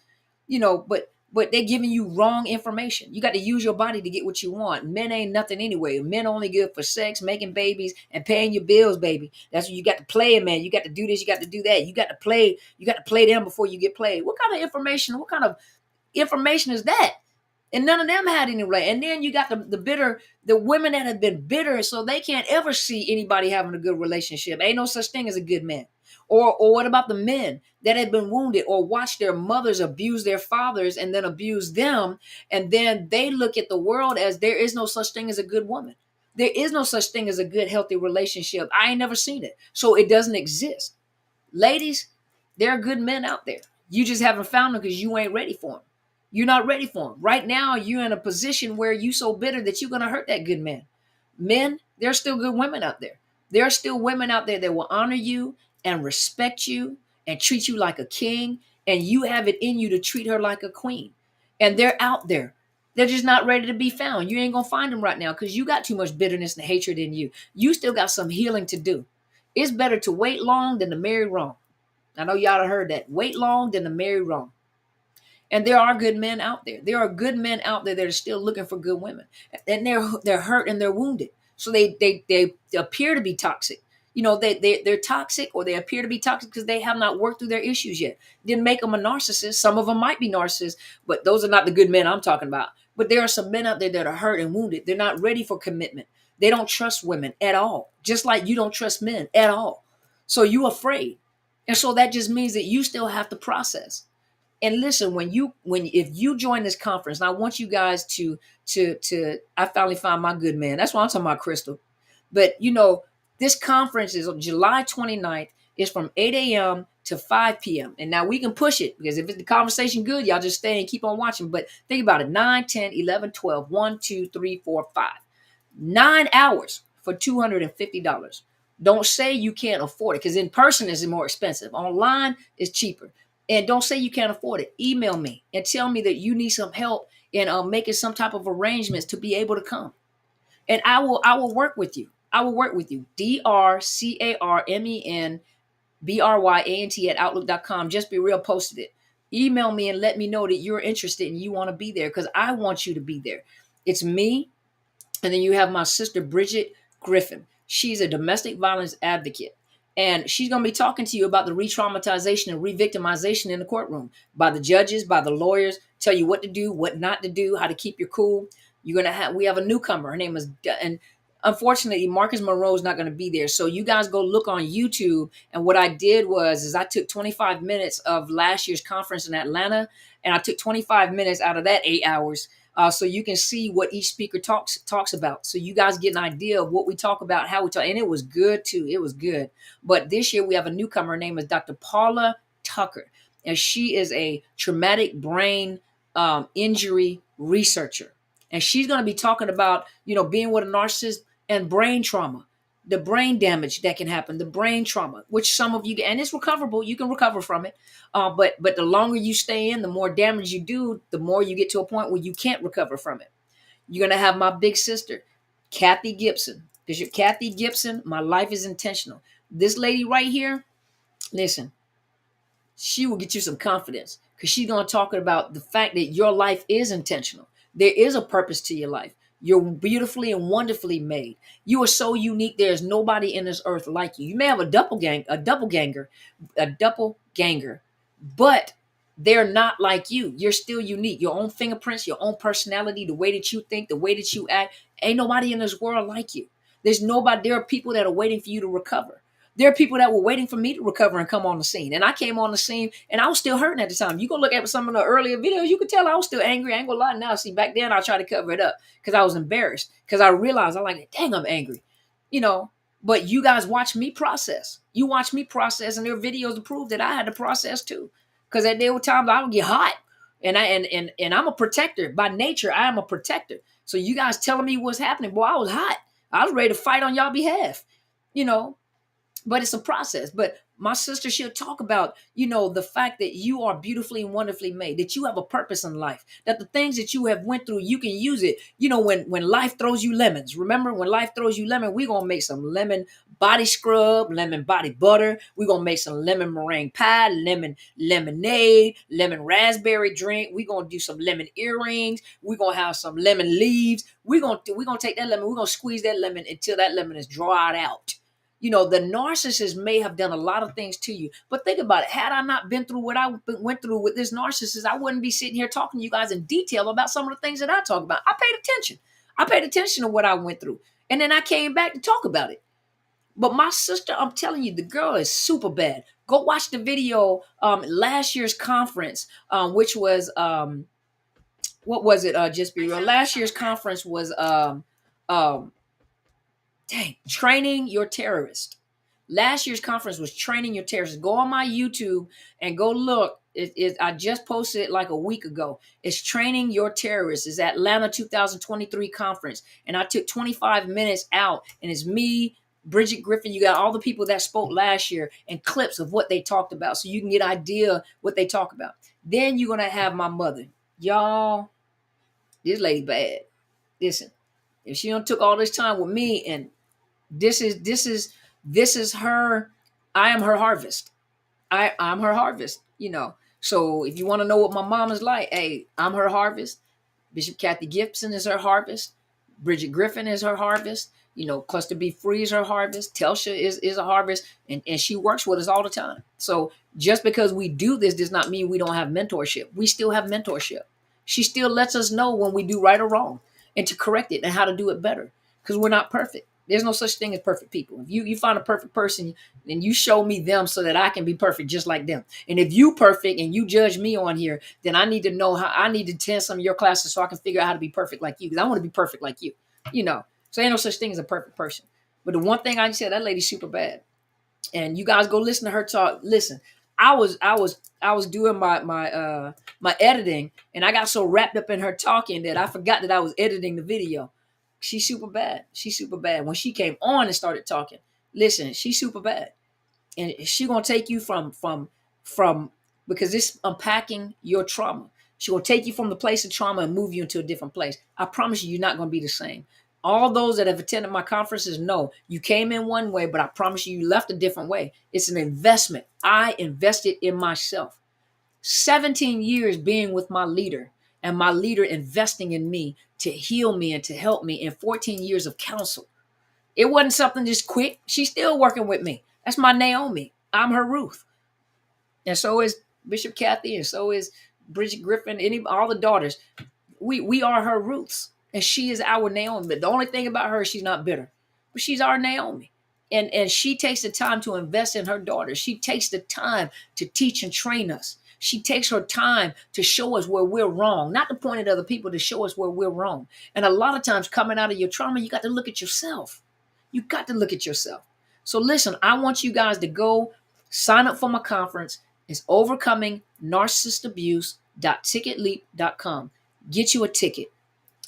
but they're giving you wrong information. You got to use your body to get what you want. Men ain't nothing anyway. Men only good for sex, making babies, and paying your bills, baby. That's what you got to play, man. You got to do this. You got to do that. You got to play. You got to play them before you get played. What kind of information? What kind of information is that? And none of them had any right. And then you got the bitter, the women that have been bitter, so they can't ever see anybody having a good relationship. Ain't no such thing as a good man. Or what about the men that have been wounded or watched their mothers abuse their fathers and then abuse them, and then they look at the world as there is no such thing as a good woman. There is no such thing as a good, healthy relationship. I ain't never seen it. So it doesn't exist. Ladies, there are good men out there. You just haven't found them because you ain't ready for them. You're not ready for them. Right now, you're in a position where you're so bitter that you're going to hurt that good man. Men, there's still good women out there. There are still women out there that will honor you and respect you and treat you like a king. And you have it in you to treat her like a queen. And they're out there. They're just not ready to be found. You ain't going to find them right now because you got too much bitterness and hatred in you. You still got some healing to do. It's better to wait long than to marry wrong. I know y'all have heard that. Wait long than to marry wrong. And there are good men out there. There are good men out there that are still looking for good women. And they're hurt and they're wounded. So they appear to be toxic. They're toxic, or they appear to be toxic because they have not worked through their issues yet. Didn't make them a narcissist. Some of them might be narcissists, but those are not the good men I'm talking about. But there are some men out there that are hurt and wounded. They're not ready for commitment. They don't trust women at all, just like you don't trust men at all. So you're afraid. And so that just means that you still have to process. And listen, if you join this conference, and I want you guys to I finally found my good man. That's what I'm talking about, Crystal. But this conference is on July 29th. It's from 8 a.m. to 5 p.m. And now we can push it because if it's the conversation good, y'all just stay and keep on watching. But think about it. 9, 10, 11, 12, 1, 2, 3, 4, 5. 9 hours for $250. Don't say you can't afford it because in person is more expensive. Online is cheaper. And don't say you can't afford it. Email me and tell me that you need some help in making some type of arrangements to be able to come. And I will work with you. I will work with you. DRCARMENBRYANT@outlook.com. Just Be Real posted it. Email me and let me know that you're interested and you want to be there because I want you to be there. It's me. And then you have my sister, Bridget Griffin. She's a domestic violence advocate. And she's going to be talking to you about the re-traumatization and re-victimization in the courtroom by the judges, by the lawyers, tell you what to do, what not to do, how to keep your cool. We have a newcomer. Her name is, and unfortunately, Marcus Monroe's not going to be there. So you guys go look on YouTube. And what I did was I took 25 minutes of last year's conference in Atlanta, and I took 25 minutes out of that 8 hours. So you can see what each speaker talks about. So you guys get an idea of what we talk about, how we talk. And it was good too. It was good. But this year we have a newcomer. Her name is Dr. Paula Tucker. And she is a traumatic brain injury researcher. And she's going to be talking about, being with a narcissist and brain trauma, the brain damage that can happen, the brain trauma, which some of you get, and it's recoverable. You can recover from it. But the longer you stay in, the more damage you do, the more you get to a point where you can't recover from it. You're going to have my big sister, Kathy Gibson. Because you're Kathy Gibson, My Life is Intentional. This lady right here, listen, she will get you some confidence because she's going to talk about the fact that your life is intentional. There is a purpose to your life. You're beautifully and wonderfully made. You are so unique. There's nobody in this earth like you. You may have a doppelganger, but they're not like you. You're still unique. Your own fingerprints, your own personality, the way that you think, the way that you act. Ain't nobody in this world like you. There are people that are waiting for you to recover. There are people that were waiting for me to recover and come on the scene. And I came on the scene and I was still hurting at the time. You go look at some of the earlier videos, you could tell I was still angry. I ain't gonna lie now. See, back then I tried to cover it up because I was embarrassed because I realized I'm like, dang, I'm angry. But you guys watch me process. You watch me process, and there are videos to prove that I had to process too. Because there were times I would get hot, and I'm a protector by nature. I am a protector. So you guys telling me what's happening, boy, I was hot. I was ready to fight on y'all behalf, you know. But it's a process. But my sister, she'll talk about, the fact that you are beautifully and wonderfully made, that you have a purpose in life, that the things that you have went through, you can use it. When life throws you lemons, remember when life throws you lemon, we're going to make some lemon body scrub, lemon body butter. We're going to make some lemon meringue pie, lemon lemonade, lemon raspberry drink. We're going to do some lemon earrings. We're going to have some lemon leaves. We're going to take that lemon. We're going to squeeze that lemon until that lemon is dried out. The narcissist may have done a lot of things to you, but think about it. Had I not been through what I went through with this narcissist, I wouldn't be sitting here talking to you guys in detail about some of the things that I talk about. I paid attention. I paid attention to what I went through. And then I came back to talk about it. But my sister, I'm telling you, the girl is super bad. Go watch the video, last year's conference, which was, what was it? Just be real. Last year's conference was, training your terrorist. Last year's conference was training your terrorist. Go on my YouTube and go look. I just posted it like a week ago. It's training your terrorist. It's Atlanta 2023 conference. And I took 25 minutes out, and it's me, Bridget Griffin. You got all the people that spoke last year and clips of what they talked about, so you can get an idea what they talk about. Then you're going to have my mother. Y'all, this lady bad. Listen, if she done took all this time with me, and this is her. I am her harvest. I'm her harvest. So if you want to know what my mom is like, hey, I'm her harvest. Bishop Kathy Gibson is her harvest. Bridget Griffin is her harvest. Cluster B Free is her harvest. Telsha is a harvest, and she works with us all the time. So just because we do this does not mean we don't have mentorship. We still have mentorship. She still lets us know when we do right or wrong, and to correct it and how to do it better, because we're not perfect. There's no such thing as perfect people. If you find a perfect person, then you show me them so that I can be perfect just like them. And if you perfect and you judge me on here, then I need to know how I need to attend some of your classes so I can figure out how to be perfect like you, because I want to be perfect like you. So ain't no such thing as a perfect person. But the one thing I said, that lady's super bad. And you guys go listen to her talk. Listen, I was doing my editing, and I got so wrapped up in her talking that I forgot that I was editing the video. She's super bad. She's super bad. When she came on and started talking, listen, she's super bad. And she gonna take you from because it's unpacking your trauma. She gonna take you from the place of trauma and move you into a different place. I promise you, you're not gonna be the same. All those that have attended my conferences know you came in one way, but I promise you, you left a different way. It's an investment. I invested in myself. 17 years being with my leader, and my leader investing in me to heal me and to help me, in 14 years of counsel. It wasn't something just quick. She's still working with me. That's my Naomi. I'm her Ruth. And so is Bishop Kathy, and so is Bridget Griffin, all the daughters. We are her Ruths, and she is our Naomi. But the only thing about her, she's not bitter. But she's our Naomi. And she takes the time to invest in her daughters. She takes the time to teach and train us. She takes her time to show us where we're wrong, not to point at other people, to show us where we're wrong. And a lot of times coming out of your trauma, you got to look at yourself. You got to look at yourself. So listen, I want you guys to go sign up for my conference. It's overcoming narcissist abuse.ticketleap.com. Get you a ticket.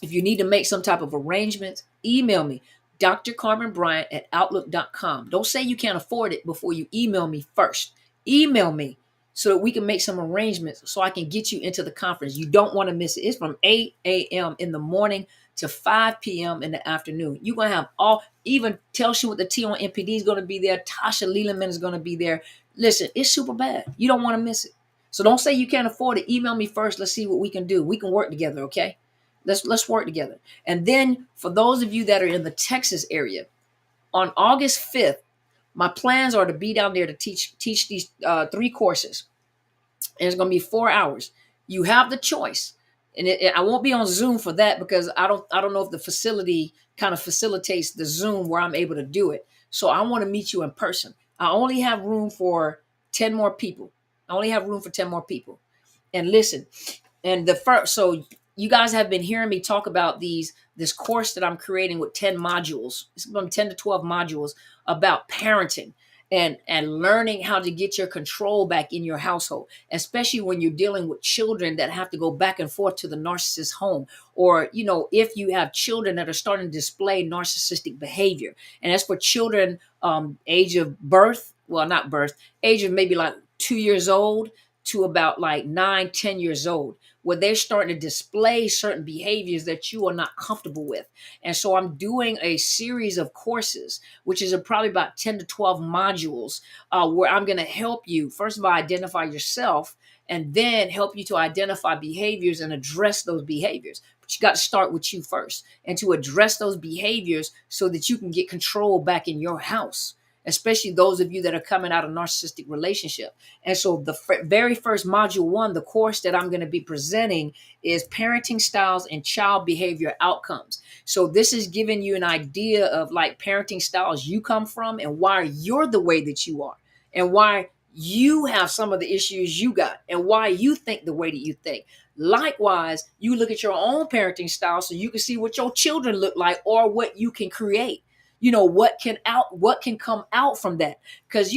If you need to make some type of arrangements, email me, drcarmenbryant@outlook.com. Don't say you can't afford it before you email me first. Email me so that we can make some arrangements so I can get you into the conference. You don't want to miss it. It's from 8 a.m. in the morning to 5 p.m. in the afternoon. You're going to have even Telsha with the T on MPD is going to be there. Tasha Lelandman is going to be there. Listen, it's super bad. You don't want to miss it. So don't say you can't afford it. Email me first. Let's see what we can do. We can work together, okay? Let's work together. And then for those of you that are in the Texas area, on August 5th, my plans are to be down there to teach these 3 courses. And it's going to be 4 hours. You have the choice. And I won't be on Zoom for that because I don't know if the facility kind of facilitates the Zoom where I'm able to do it. So I want to meet you in person. I only have room for 10 more people. And listen, and so you guys have been hearing me talk about this course that I'm creating with 10 modules. It's going to be 10 to 12 modules about parenting and learning how to get your control back in your household, especially when you're dealing with children that have to go back and forth to the narcissist home, or if you have children that are starting to display narcissistic behavior. And that's for children age of birth, well, not birth, age of maybe like 2 years old to about like 9, 10 years old, where they're starting to display certain behaviors that you are not comfortable with. And so I'm doing a series of courses, which is probably about 10 to 12 modules, where I'm going to help you, first of all, identify yourself, and then help you to identify behaviors and address those behaviors. But you got to start with you first, and to address those behaviors so that you can get control back in your house, especially those of you that are coming out of narcissistic relationship. And so the very first module one, the course that I'm going to be presenting, is parenting styles and child behavior outcomes. So this is giving you an idea of like parenting styles you come from and why you're the way that you are, and why you have some of the issues you got, and why you think the way that you think. Likewise, you look at your own parenting style so you can see what your children look like, or what you can create. What can come out from that. Because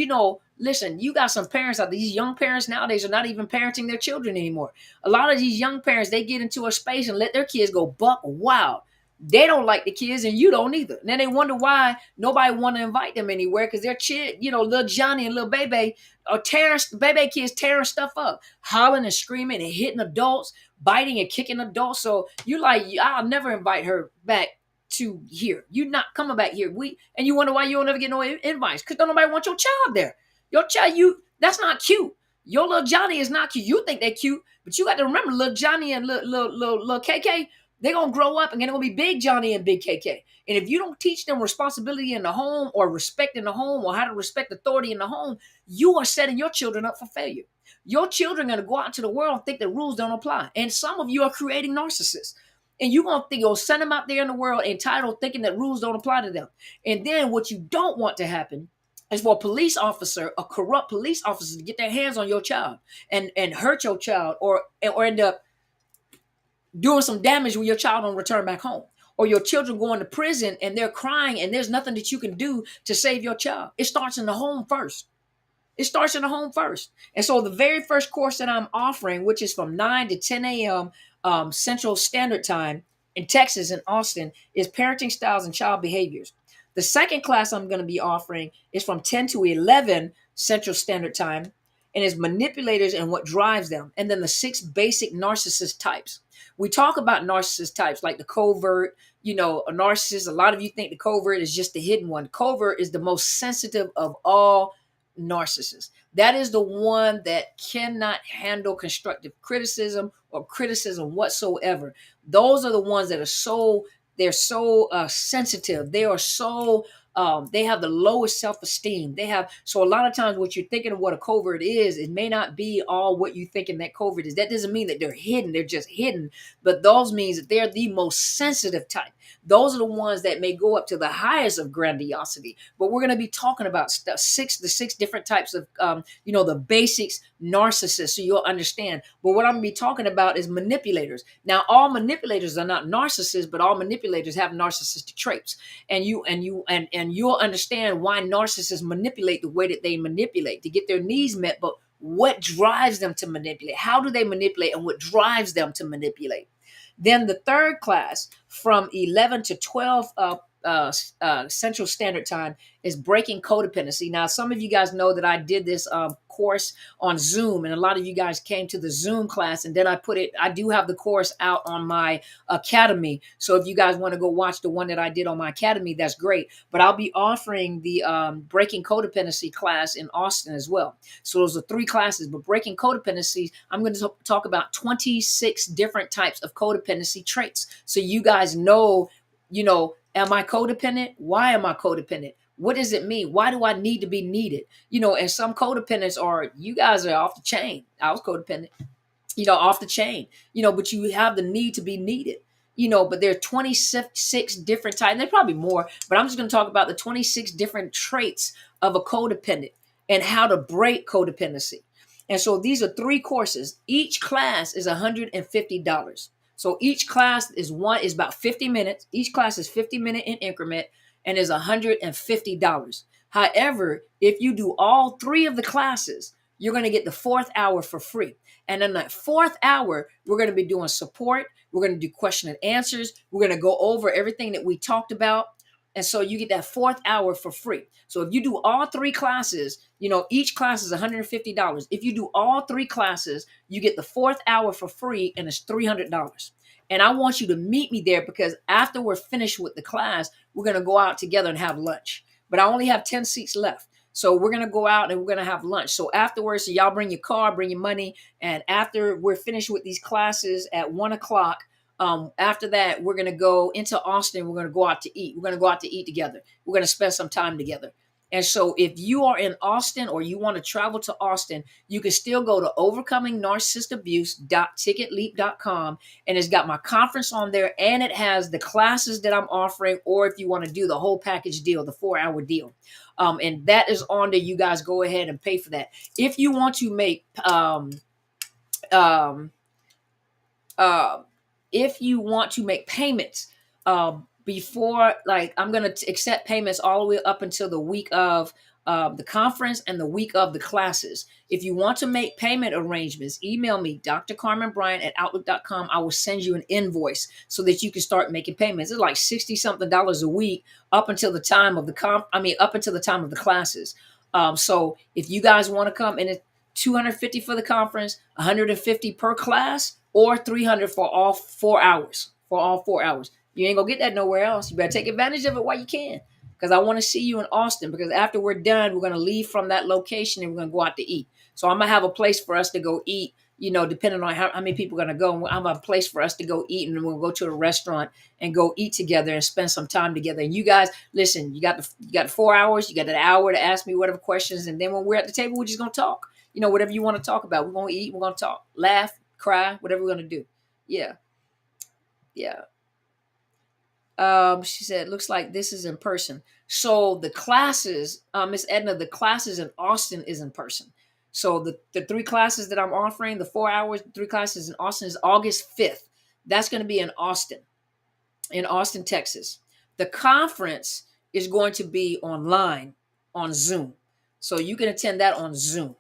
listen, you got some parents out, these young parents nowadays are not even parenting their children anymore. A lot of these young parents, they get into a space and let their kids go buck wild. They don't like the kids, and you don't either. And then they wonder why nobody want to invite them anywhere, because their kid, little Johnny and little Baby are tearing, baby kids tearing stuff up, hollering and screaming and hitting adults, biting and kicking adults. So you're like, I'll never invite her back to here. You're not coming back here. And you wonder why you don't ever get no invites, because don't nobody want your child there. Your child, that's not cute. Your little Johnny is not cute. You think they're cute, but you got to remember, little Johnny and little KK, they're going to grow up and they're going to be big Johnny and big KK. And if you don't teach them responsibility in the home, or respect in the home, or how to respect authority in the home, you are setting your children up for failure. Your children are going to go out into the world and think that rules don't apply. And some of you are creating narcissists. And you're going to think you'll send them out there in the world entitled, thinking that rules don't apply to them. And then what you don't want to happen is for a corrupt police officer, to get their hands on your child and hurt your child, or end up doing some damage when your child don't return back home, or your children going to prison and they're crying and there's nothing that you can do to save your child. It starts in the home first. And so the very first course that I'm offering, which is from 9 to 10 a.m. Central Standard Time in Texas and Austin, is parenting styles and child behaviors. The second class I'm going to be offering is from 10 to 11 Central Standard Time, and is manipulators and what drives them. And then the 6 basic narcissist types. We talk about narcissist types like the covert, a narcissist. A lot of you think the covert is just the hidden one. Covert is the most sensitive of all narcissists. That is the one that cannot handle constructive criticism or criticism whatsoever. Those are the ones that are so sensitive. They are so they have the lowest self-esteem. So a lot of times what you're thinking of what a covert is, it may not be all what you thinking that covert is. That doesn't mean that they're hidden. They're just hidden. But those means that they're the most sensitive type. Those are the ones that may go up to the highest of grandiosity. But we're going to be talking about the six different types of, the basics narcissists, so you'll understand. But what I'm going to be talking about is manipulators. Now, all manipulators are not narcissists, but all manipulators have narcissistic traits. And you'll understand why narcissists manipulate the way that they manipulate to get their needs met. But what drives them to manipulate? How do they manipulate, and what drives them to manipulate? Then the third class from 11 to 12 Central Standard Time is breaking codependency. Now, some of you guys know that I did this course on Zoom, and a lot of you guys came to the Zoom class, and then I do have the course out on my academy. So if you guys want to go watch the one that I did on my academy, that's great. But I'll be offering the breaking codependency class in Austin as well. So those are 3 classes, but breaking codependency, I'm going to talk about 26 different types of codependency traits. So you guys know, am I codependent? Why am I codependent? What does it mean? Why do I need to be needed? And some codependents you guys are off the chain. I was codependent, off the chain, but you have the need to be needed, but there are 26 different types. There's probably more, but I'm just going to talk about the 26 different traits of a codependent and how to break codependency. And so these are 3 courses. Each class is $150. So each class is about 50 minutes. Each class is 50-minute in increment and is $150. However, if you do all three of the classes, you're going to get the fourth hour for free. And in that fourth hour, we're going to be doing support. We're going to do question and answers. We're going to go over everything that we talked about. And so you get that fourth hour for free. So if you do all three classes, each class is $150. If you do all three classes, you get the fourth hour for free, and it's $300. And I want you to meet me there, because after we're finished with the class, we're going to go out together and have lunch. But I only have 10 seats left. So we're going to go out and we're going to have lunch. So afterwards, so y'all bring your car, bring your money. And after we're finished with these classes at 1:00, after that, we're going to go into Austin. We're going to go out to eat. We're going to go out to eat together. We're going to spend some time together. And so if you are in Austin or you want to travel to Austin, you can still go to overcomingnarcissistabuse.ticketleap.com, and it's got my conference on there, and it has the classes that I'm offering, or if you want to do the whole package deal, the 4-hour deal. And that is on there. You guys go ahead and pay for that. If you want to make payments before, like, I'm going to accept payments all the way up until the week of the conference and the week of the classes. If you want to make payment arrangements, email me, drcarmenbryan@outlook.com. I will send you an invoice so that you can start making payments. It's like $60-something a week up until the time of the classes. So if you guys want to come, and it's $250 for the conference, $150 per class, or $300 for all 4 hours. You ain't gonna get that nowhere else. You better take advantage of it while you can, because I want to see you in Austin, because after we're done, we're going to leave from that location and we're going to go out to eat. So I'm going to have a place for us to go eat, depending on how many people are going to go. I'm going to have a place for us to go eat, and we'll go to a restaurant and go eat together and spend some time together. And you guys, listen, you got the 4 hours, you got an hour to ask me whatever questions. And then when we're at the table, we're just going to talk, whatever you want to talk about. We're going to eat, we're going to talk, laugh, cry, whatever we're going to do. Yeah. She said, looks like this is in person. So the classes, Miss Edna, the classes in Austin is in person. So the 3 classes that I'm offering, the 4 hours, 3 classes in Austin, is August 5th. That's going to be in Austin, Texas. The conference is going to be online on Zoom. So you can attend that on Zoom.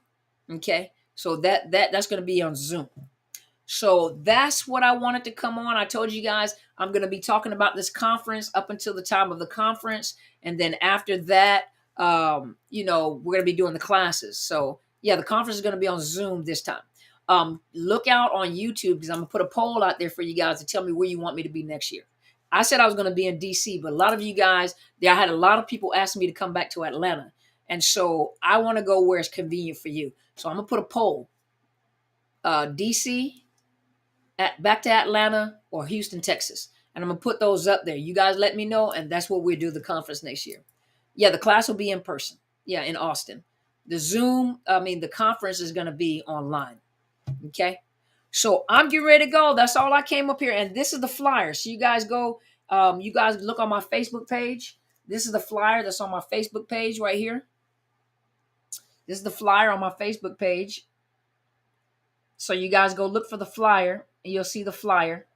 Okay. So that's going to be on Zoom. So that's what I wanted to come on. I told you guys I'm going to be talking about this conference up until the time of the conference. And then after that, we're going to be doing the classes. So yeah, the conference is going to be on Zoom this time. Look out on YouTube, because I'm going to put a poll out there for you guys to tell me where you want me to be next year. I said I was going to be in DC, but a lot of you guys, I had a lot of people asking me to come back to Atlanta. And so I want to go where it's convenient for you. So I'm going to put a poll. DC, back to Atlanta, or Houston, Texas. And I'm going to put those up there. You guys let me know, and that's what we'll do the conference next year. Yeah, the class will be in person. Yeah, in Austin. The conference is going to be online. Okay? So I'm getting ready to go. That's all I came up here. And this is the flyer. So you guys go, you guys look on my Facebook page. This is the flyer that's on my Facebook page right here. This is the flyer on my Facebook page. So you guys go look for the flyer, and you'll see the flyer.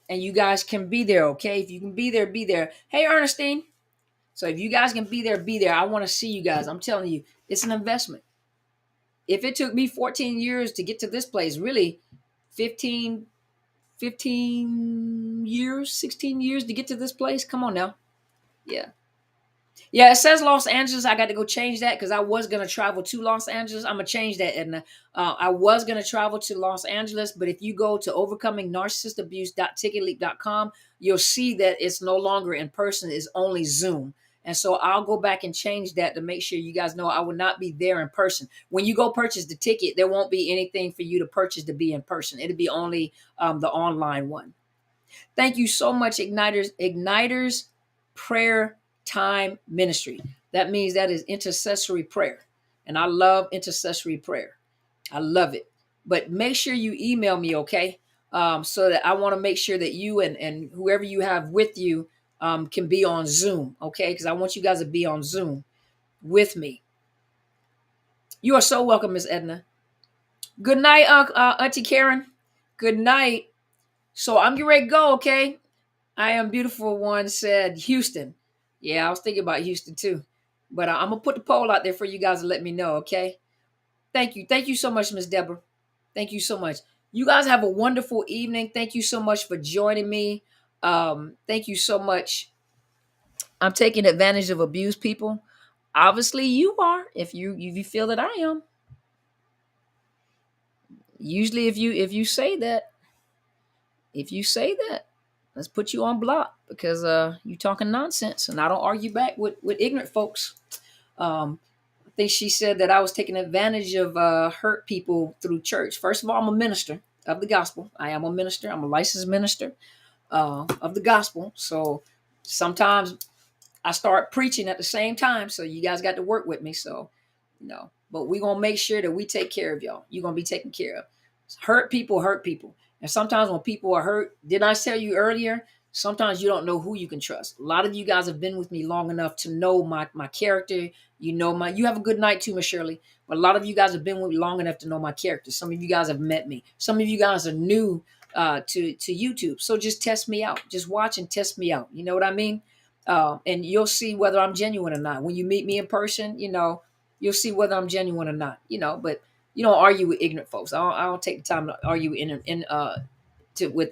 And you guys can be there, okay? If you can be there, be there. Hey, Ernestine. So if you guys can be there, be there. I want to see you guys. I'm telling you, it's an investment. If it took me 14 years to get to this place, really 15 years, 16 years to get to this place. Come on now. Yeah. Yeah, it says Los Angeles. I got to go change that, because I was going to travel to Los Angeles. I'm going to change that, Edna. I was going to travel to Los Angeles, but if you go to overcomingnarcissistabuse.ticketleap.com, you'll see that it's no longer in person. It's only Zoom. And so I'll go back and change that to make sure you guys know I will not be there in person. When you go purchase the ticket, there won't be anything for you to purchase to be in person. It'll be only the online one. Thank you so much, Igniters Prayer Time Ministry. That means that is intercessory prayer. And I love intercessory prayer. I love it. But make sure you email me, okay? So that I want to make sure that you and whoever you have with you can be on Zoom, okay? Because I want you guys to be on Zoom with me. You are so welcome, Miss Edna. Good night, Auntie Karen. Good night. So I'm getting ready to go, okay? I Am Beautiful One said Houston. Yeah, I was thinking about Houston too. But I'm gonna put the poll out there for you guys to let me know. Okay. Thank you so much, Miss Deborah. Thank you so much. You guys have a wonderful evening. Thank you so much for joining me. Thank you so much. I'm taking advantage of abused people. Obviously, you are. If you feel that I am. Usually, if you say that, if you say that, let's put you on block because you talking nonsense, and I don't argue back with ignorant folks. Um, I think she said that I was taking advantage of hurt people through church. First of all, I'm a minister of the gospel. I am a minister. I'm a licensed minister of the gospel. So sometimes I start preaching at the same time. So you guys got to work with me. So, but we're going to make sure that we take care of y'all. You're going to be taken care of. Hurt people hurt people. And sometimes when people are hurt, didn't I tell you earlier? Sometimes you don't know who you can trust. A lot of you guys have been with me long enough to know my character. You have a good night too, Miss Shirley. But a lot of you guys have been with me long enough to know my character. Some of you guys have met me. Some of you guys are new to YouTube. So just test me out. Just watch and test me out. You know what I mean? And you'll see whether I'm genuine or not. When you meet me in person, you'll see whether I'm genuine or not. But you don't argue with ignorant folks. I don't take the time to argue with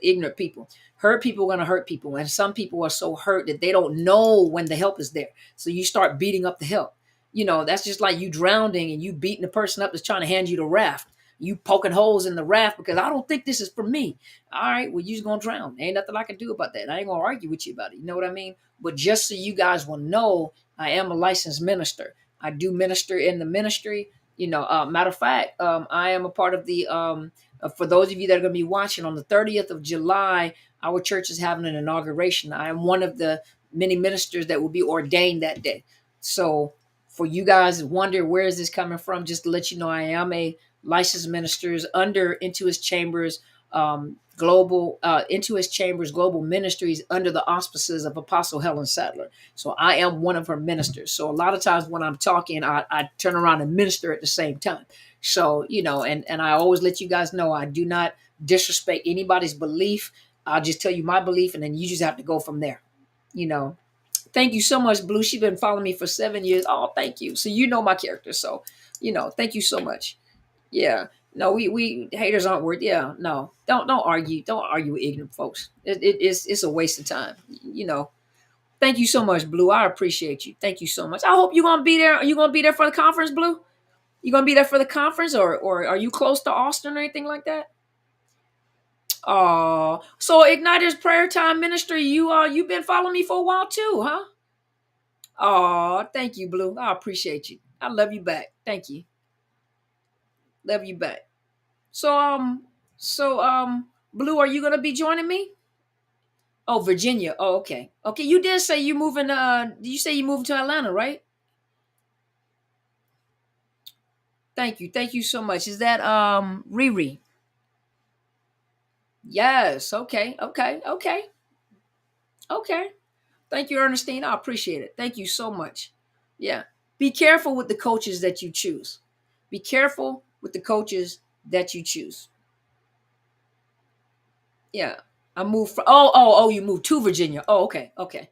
ignorant people. Hurt people are going to hurt people, and some people are so hurt that they don't know when the help is there. So you start beating up the help. That's just like you drowning and you beating the person up that's trying to hand you the raft. You poking holes in the raft because I don't think this is for me. All right, well, you're just gonna drown. Ain't nothing I can do about that. I ain't gonna argue with you about it. You know what I mean? But just so you guys will know, I am a licensed minister. I do minister in the ministry. Matter of fact, I am a part of the for those of you that are going to be watching on the 30th of July, our church is having an inauguration. I am one of the many ministers that will be ordained that day. So for you guys wonder where is this coming from, just to let you know, I am a licensed minister under Into His Chambers global ministries under the auspices of Apostle Helen Sadler. So I am one of her ministers. So a lot of times when I'm talking, I turn around and minister at the same time. So, and I always let you guys know I do not disrespect anybody's belief. I'll just tell you my belief, and then you just have to go from there. Thank you so much, Blue. She's been following me for 7 years. Oh, thank you. So you know my character. So, thank you so much. Yeah. No, we haters aren't worth. Yeah. No, don't argue. Don't argue with ignorant folks. It's a waste of time. Thank you so much, Blue. I appreciate you. Thank you so much. I hope you're gonna be there. Are you gonna be there for the conference, Blue? You gonna be there for the conference, or are you close to Austin or anything like that? Oh, so Igniter's Prayer Time Ministry. You've been following me for a while too, huh? Oh, thank you, Blue. I appreciate you. I love you back. Thank you. Love you back. So Blue, are you gonna be joining me? Oh, Virginia. Oh, okay. Okay, you did say you moving. Did you say you moving to Atlanta, right? Thank you so much. Is that Riri? Yes. Okay. Thank you, Ernestine. I appreciate it. Thank you so much. Yeah. Be careful with the coaches that you choose. Be careful with the coaches that you choose. Yeah. I moved from. Oh. You moved to Virginia. Oh, okay.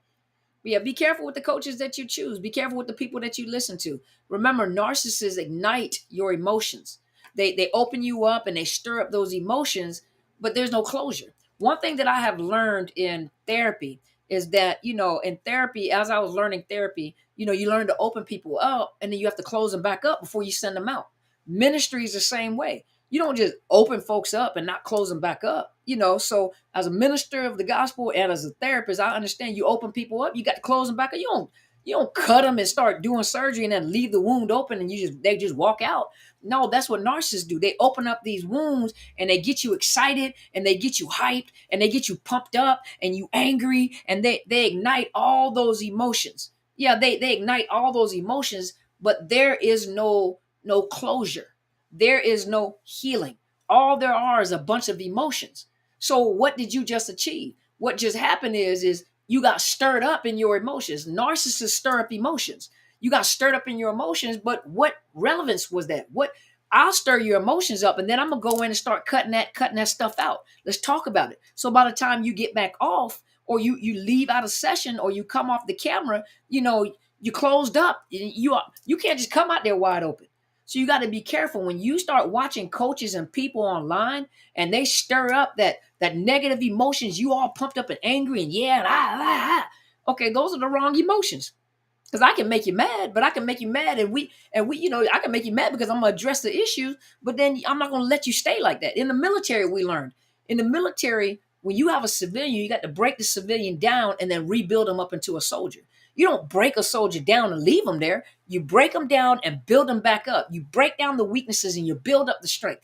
Yeah, be careful with the coaches that you choose. Be careful with the people that you listen to. Remember, narcissists ignite your emotions. They open you up and they stir up those emotions, but there's no closure. One thing that I have learned in therapy is that, in therapy, as I was learning therapy, you learn to open people up and then you have to close them back up before you send them out. Ministry is the same way. You don't just open folks up and not close them back up. So as a minister of the gospel and as a therapist, I understand you open people up, you got to close them back up. You don't cut them and start doing surgery and then leave the wound open and they just walk out. No, that's what narcissists do. They open up these wounds and they get you excited and they get you hyped and they get you pumped up and you angry and they ignite all those emotions. Yeah, they ignite all those emotions, but there is no closure. There is no healing. All there are is a bunch of emotions. So what did you just achieve? What just happened is you got stirred up in your emotions. Narcissists stir up emotions. You got stirred up in your emotions, but what relevance was that? I'll stir your emotions up and then I'm gonna go in and start cutting that stuff out. Let's talk about it. So by the time you get back off or you leave out of session or you come off the camera, You closed up. You can't just come out there wide open. So you got to be careful when you start watching coaches and people online and they stir up that negative emotions. You all pumped up and angry and yeah, and okay, those are the wrong emotions. Because I can make you mad, but I can make you mad, and I can make you mad because I'm gonna address the issues, but then I'm not gonna let you stay like that. In the military, we learned in the military, when you have a civilian, you got to break the civilian down and then rebuild them up into a soldier. You don't break a soldier down and leave them there. You break them down and build them back up. You break down the weaknesses and you build up the strength.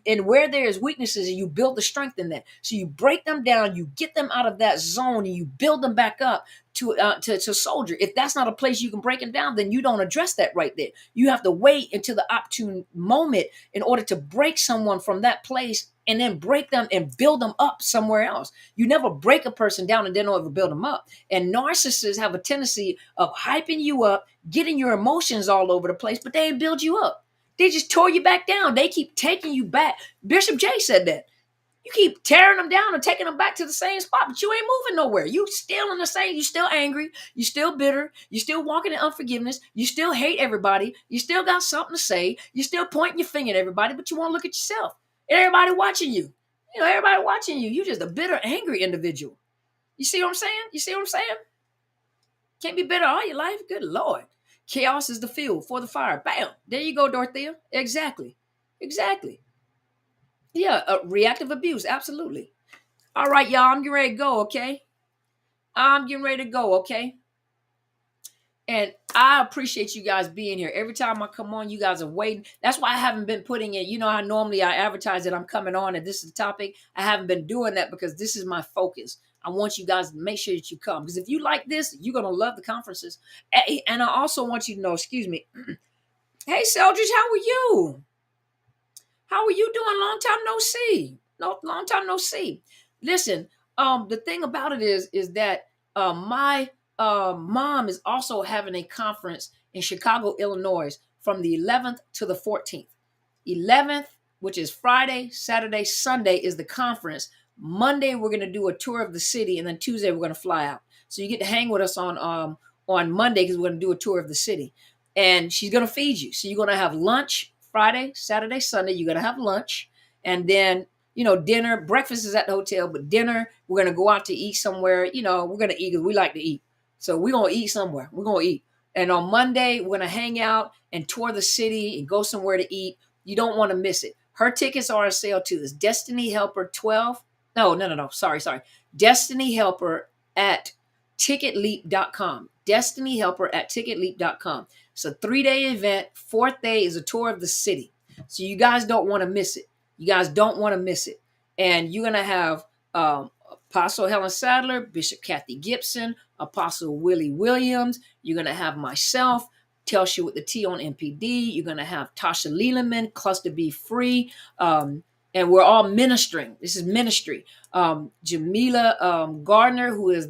And where there is weaknesses, you build the strength in that. So you break them down, you get them out of that zone, and you build them back up to soldier. If that's not a place you can break them down, then you don't address that right there. You have to wait until the opportune moment in order to break someone from that place and then break them and build them up somewhere else. You never break a person down and then over build them up. And narcissists have a tendency of hyping you up, getting your emotions all over the place, but they ain't build you up. They just tore you back down. They keep taking you back. Bishop J said that. You keep tearing them down and taking them back to the same spot, but you ain't moving nowhere. You still in the same, you still angry, you still bitter, you still walking in unforgiveness, you still hate everybody, you still got something to say, you still pointing your finger at everybody, but you won't look at yourself. And everybody watching you. Everybody watching you. You just a bitter, angry individual. You see what I'm saying? You see what I'm saying? Can't be bitter all your life. Good Lord. Chaos is the fuel for the fire. Bam. There you go, Dorothea. Exactly. Yeah, reactive abuse. Absolutely. All right, y'all. I'm getting ready to go, okay? And I appreciate you guys being here. Every time I come on, you guys are waiting. That's why I haven't been putting it. You know how normally I advertise that I'm coming on and this is the topic. I haven't been doing that because this is my focus. I want you guys to make sure that you come. Because if you like this, you're going to love the conferences. And I also want you to know, excuse me. Hey, Seldridge, how are you? How are you doing? Long time no see. No, long time no see. Listen, the thing about it is that my mom is also having a conference in Chicago, Illinois, from the 11th to the 14th. 11th, which is Friday, Saturday, Sunday, is the conference. Monday, we're going to do a tour of the city, and then Tuesday, we're going to fly out. So you get to hang with us on Monday because we're going to do a tour of the city. And she's going to feed you. So you're going to have lunch Friday, Saturday, Sunday. You're going to have lunch. And then, dinner. Breakfast is at the hotel, but dinner, we're going to go out to eat somewhere. We're going to eat because we like to eat. So we're going to eat somewhere. We're going to eat. And on Monday, we're going to hang out and tour the city and go somewhere to eat. You don't want to miss it. Her tickets are on sale too. It's Destiny Helper 12. No. Sorry. Destiny Helper at ticketleap.com. Destiny Helper at ticketleap.com. It's a 3-day event. 4th day is a tour of the city. So you guys don't want to miss it. And you're going to have Apostle Helen Sadler, Bishop Kathy Gibson, Apostle Willie Williams. You're going to have myself, Telsha with the T on MPD. You're going to have Tasha Leland, Cluster B Free. And we're all ministering. This is ministry. Jamila Gardner, who is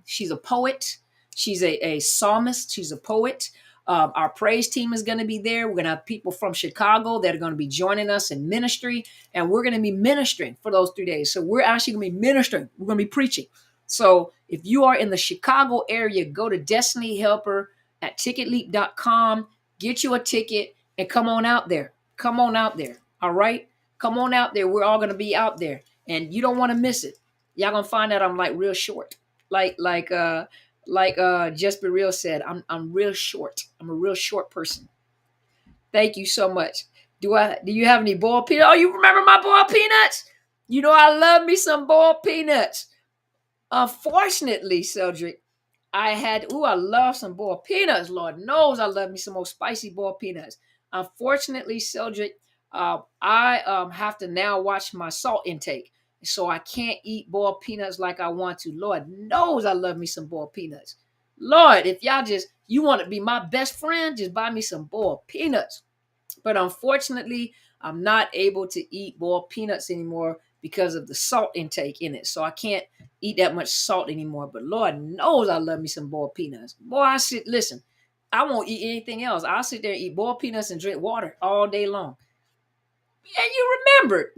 she's a poet. She's a psalmist. She's a poet. Our praise team is going to be there. We're going to have people from Chicago that are going to be joining us in ministry. And we're going to be ministering for those 3 days. So we're actually going to be ministering. We're going to be preaching. So if you are in the Chicago area, go to Destiny Helper at ticketleap.com. Get you a ticket and come on out there. All right? Come on out there. We're all going to be out there. And you don't want to miss it. Y'all going to find out I'm like real short. Like Just Be Real said, I'm real short. I'm a real short person. Thank you so much. Do you have any boiled peanuts? Oh, you remember my boiled peanuts? I love me some boiled peanuts. Unfortunately, Cedric, I love some boiled peanuts. Lord knows I love me some more spicy boiled peanuts. Unfortunately, Cedric, I have to now watch my salt intake. So I can't eat boiled peanuts like I want to. Lord knows I love me some boiled peanuts. Lord, if you want to be my best friend, just buy me some boiled peanuts. But unfortunately, I'm not able to eat boiled peanuts anymore because of the salt intake in it. So I can't eat that much salt anymore. But Lord knows I love me some boiled peanuts. Boy, listen, I won't eat anything else. I'll sit there and eat boiled peanuts and drink water all day long. And you remembered.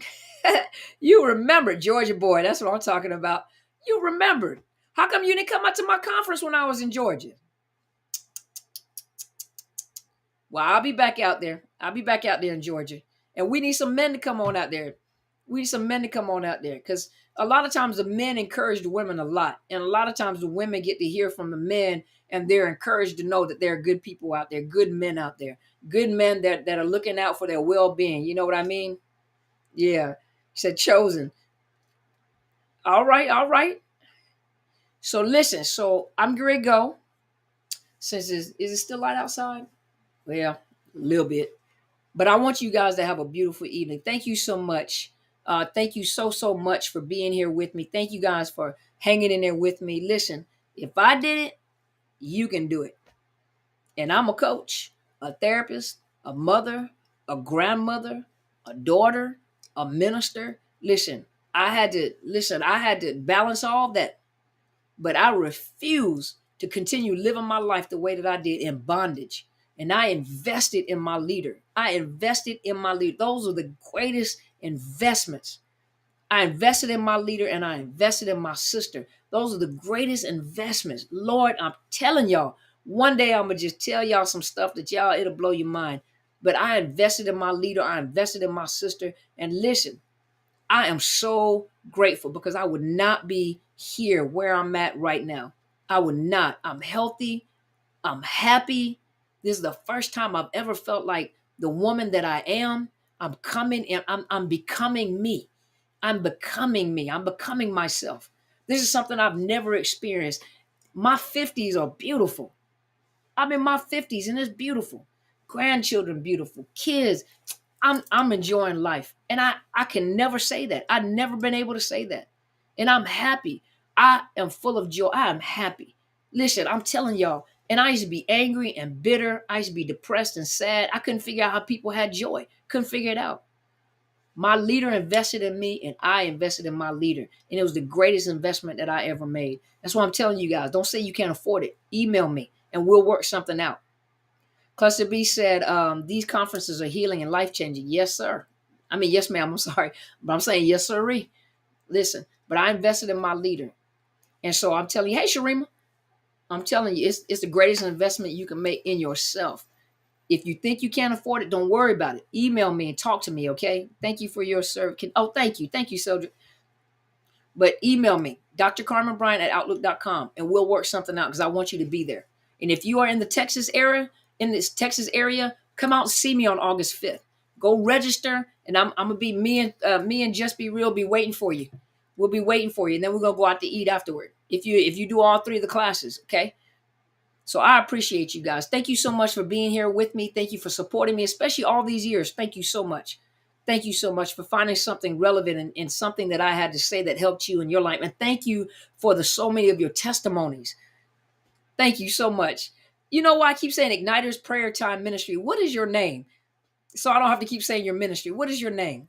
You remembered, Georgia boy. That's what I'm talking about. You remembered. How come you didn't come out to my conference when I was in Georgia? Well, I'll be back out there. I'll be back out there in Georgia. And we need some men to come on out there. We need some men to come on out there because a lot of times the men encourage the women a lot. And a lot of times the women get to hear from the men and they're encouraged to know that there are good people out there, good men out there, good men that are looking out for their well-being. You know what I mean? Yeah. He said chosen. All right, all right. So listen, so I'm going to go. Since is it still light outside? Well, a little bit. But I want you guys to have a beautiful evening. Thank you so much. Thank you so much for being here with me. Thank you guys for hanging in there with me. Listen, if I did it, you can do it. And I'm a coach, a therapist, a mother, a grandmother, a daughter, a minister. I had to balance all that. But I refuse to continue living my life the way that I did in bondage. And I invested in my leader. Those are the greatest investments. I invested in my leader and I invested in my sister. Those are the greatest investments. Lord, I'm telling y'all, one day I'm going to just tell y'all some stuff that it'll blow your mind. But I invested in my leader. I invested in my sister. And listen, I am so grateful because I would not be here where I'm at right now. I would not. I'm healthy. I'm happy. This is the first time I've ever felt like the woman that I am. I'm coming and I'm becoming me. I'm becoming me. I'm becoming myself. This is something I've never experienced. My 50s are beautiful. I'm in my 50s and it's beautiful. Grandchildren, beautiful. Kids. I'm enjoying life. And I can never say that. I've never been able to say that. And I'm happy. I am full of joy. I am happy. Listen, I'm telling y'all, and I used to be angry and bitter. I used to be depressed and sad. I couldn't figure out how people had joy. Couldn't figure it out. My leader invested in me and I invested in my leader. And it was the greatest investment that I ever made. That's why I'm telling you guys, don't say you can't afford it. Email me and we'll work something out. Cluster B said, these conferences are healing and life-changing. Yes, sir. I mean, yes, ma'am. I'm sorry. But I'm saying yes, sirree. Listen, but I invested in my leader. And so I'm telling you, hey, Sharima, I'm telling you, it's the greatest investment you can make in yourself. If you think you can't afford it, don't worry about it. Email me and talk to me, okay? Thank you for your service. Oh, thank you. Thank you, Soldier. But email me, drcarmenbryant@outlook.com, and we'll work something out because I want you to be there. And if you are in the Texas area, come out and see me on August 5th. Go register, and I'm gonna be me and Just Be Real be waiting for you. We'll be waiting for you, and then we're gonna go out to eat afterward. If you do all three of the classes, okay? So I appreciate you guys. Thank you so much for being here with me. Thank you for supporting me, especially all these years. Thank you so much. Thank you so much for finding something relevant and something that I had to say that helped you in your life. And thank you for so many of your testimonies. Thank you so much. You know why I keep saying Igniters Prayer Time Ministry? What is your name? So I don't have to keep saying your ministry. What is your name?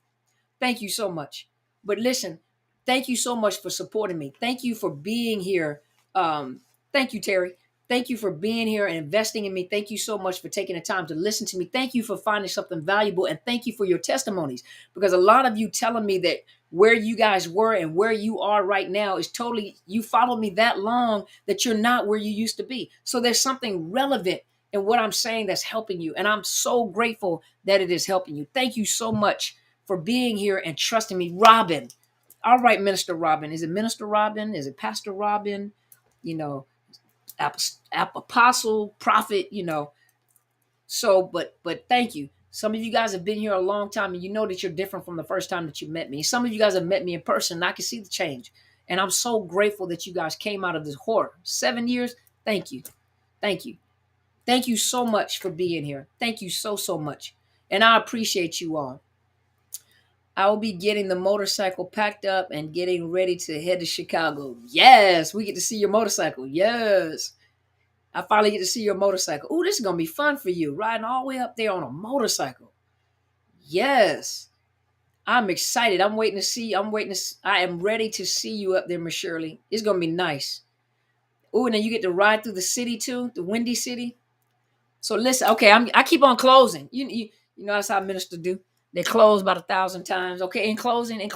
Thank you so much. But listen, thank you so much for supporting me. Thank you for being here. Thank you, Terry. Thank you for being here and investing in me. Thank you so much for taking the time to listen to me. Thank you for finding something valuable. And thank you for your testimonies. Because a lot of you telling me that where you guys were and where you are right now is totally, you followed me that long that you're not where you used to be. So there's something relevant in what I'm saying that's helping you. And I'm so grateful that it is helping you. Thank you so much for being here and trusting me. Robin. All right, Minister Robin. Is it Minister Robin? Is it Pastor Robin? You know, apostle, prophet, So, but thank you. Some of you guys have been here a long time and you know that you're different from the first time that you met me. Some of you guys have met me in person and I can see the change. And I'm so grateful that you guys came out of this horror. 7 years. Thank you. Thank you. Thank you so much for being here. Thank you so much. And I appreciate you all. I will be getting the motorcycle packed up and getting ready to head to Chicago. Yes, we get to see your motorcycle. Yes. I finally get to see your motorcycle. Oh, this is going to be fun for you, riding all the way up there on a motorcycle. Yes. I'm excited. I am ready to see you up there, Miss Shirley. It's going to be nice. Oh, and then you get to ride through the city too, the Windy City. So listen, okay, I keep on closing. You know that's how ministers do. They close about 1,000 times. Okay, in closing.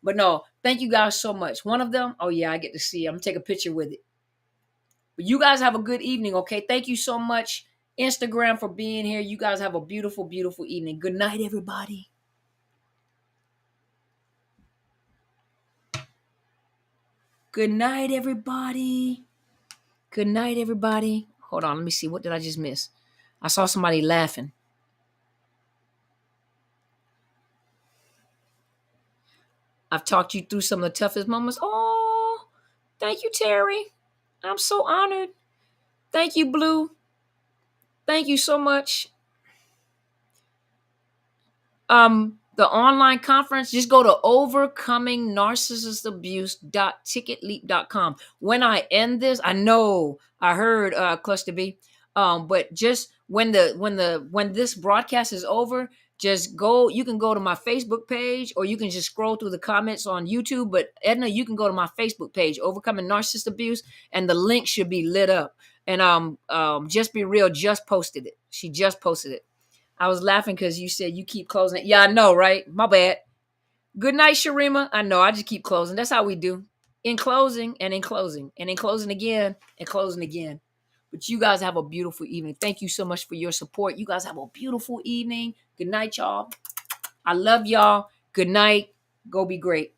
But no, thank you guys so much. One of them, oh yeah, I get to see. I'm going to take a picture with it. But you guys have a good evening, okay? Thank you so much. Instagram for being here. You guys have a beautiful, beautiful evening. Good night, everybody. Good night, everybody. Good night, everybody. Hold on, let me see. What did I just miss? I saw somebody laughing. I've talked you through some of the toughest moments. Oh, thank you, Terry. I'm so honored. Thank you, Blue. Thank you so much. The online conference, just go to overcomingnarcissistabuse.ticketleap.com. When I end this, I know I heard Cluster B. But just when this broadcast is over, just go. You can go to my Facebook page, or you can just scroll through the comments on YouTube. But Edna, you can go to my Facebook page, Overcoming Narcissist Abuse, and the link should be lit up. And Just Be Real just posted it. She just posted it. I was laughing because you said you keep closing it. Yeah, I know, right? My bad. Good night, Sharima. I know, I just keep closing. That's how we do. In closing and in closing and in closing again and closing again. But you guys have a beautiful evening. Thank you so much for your support. You guys have a beautiful evening. Good night, y'all. I love y'all. Good night. Go be great.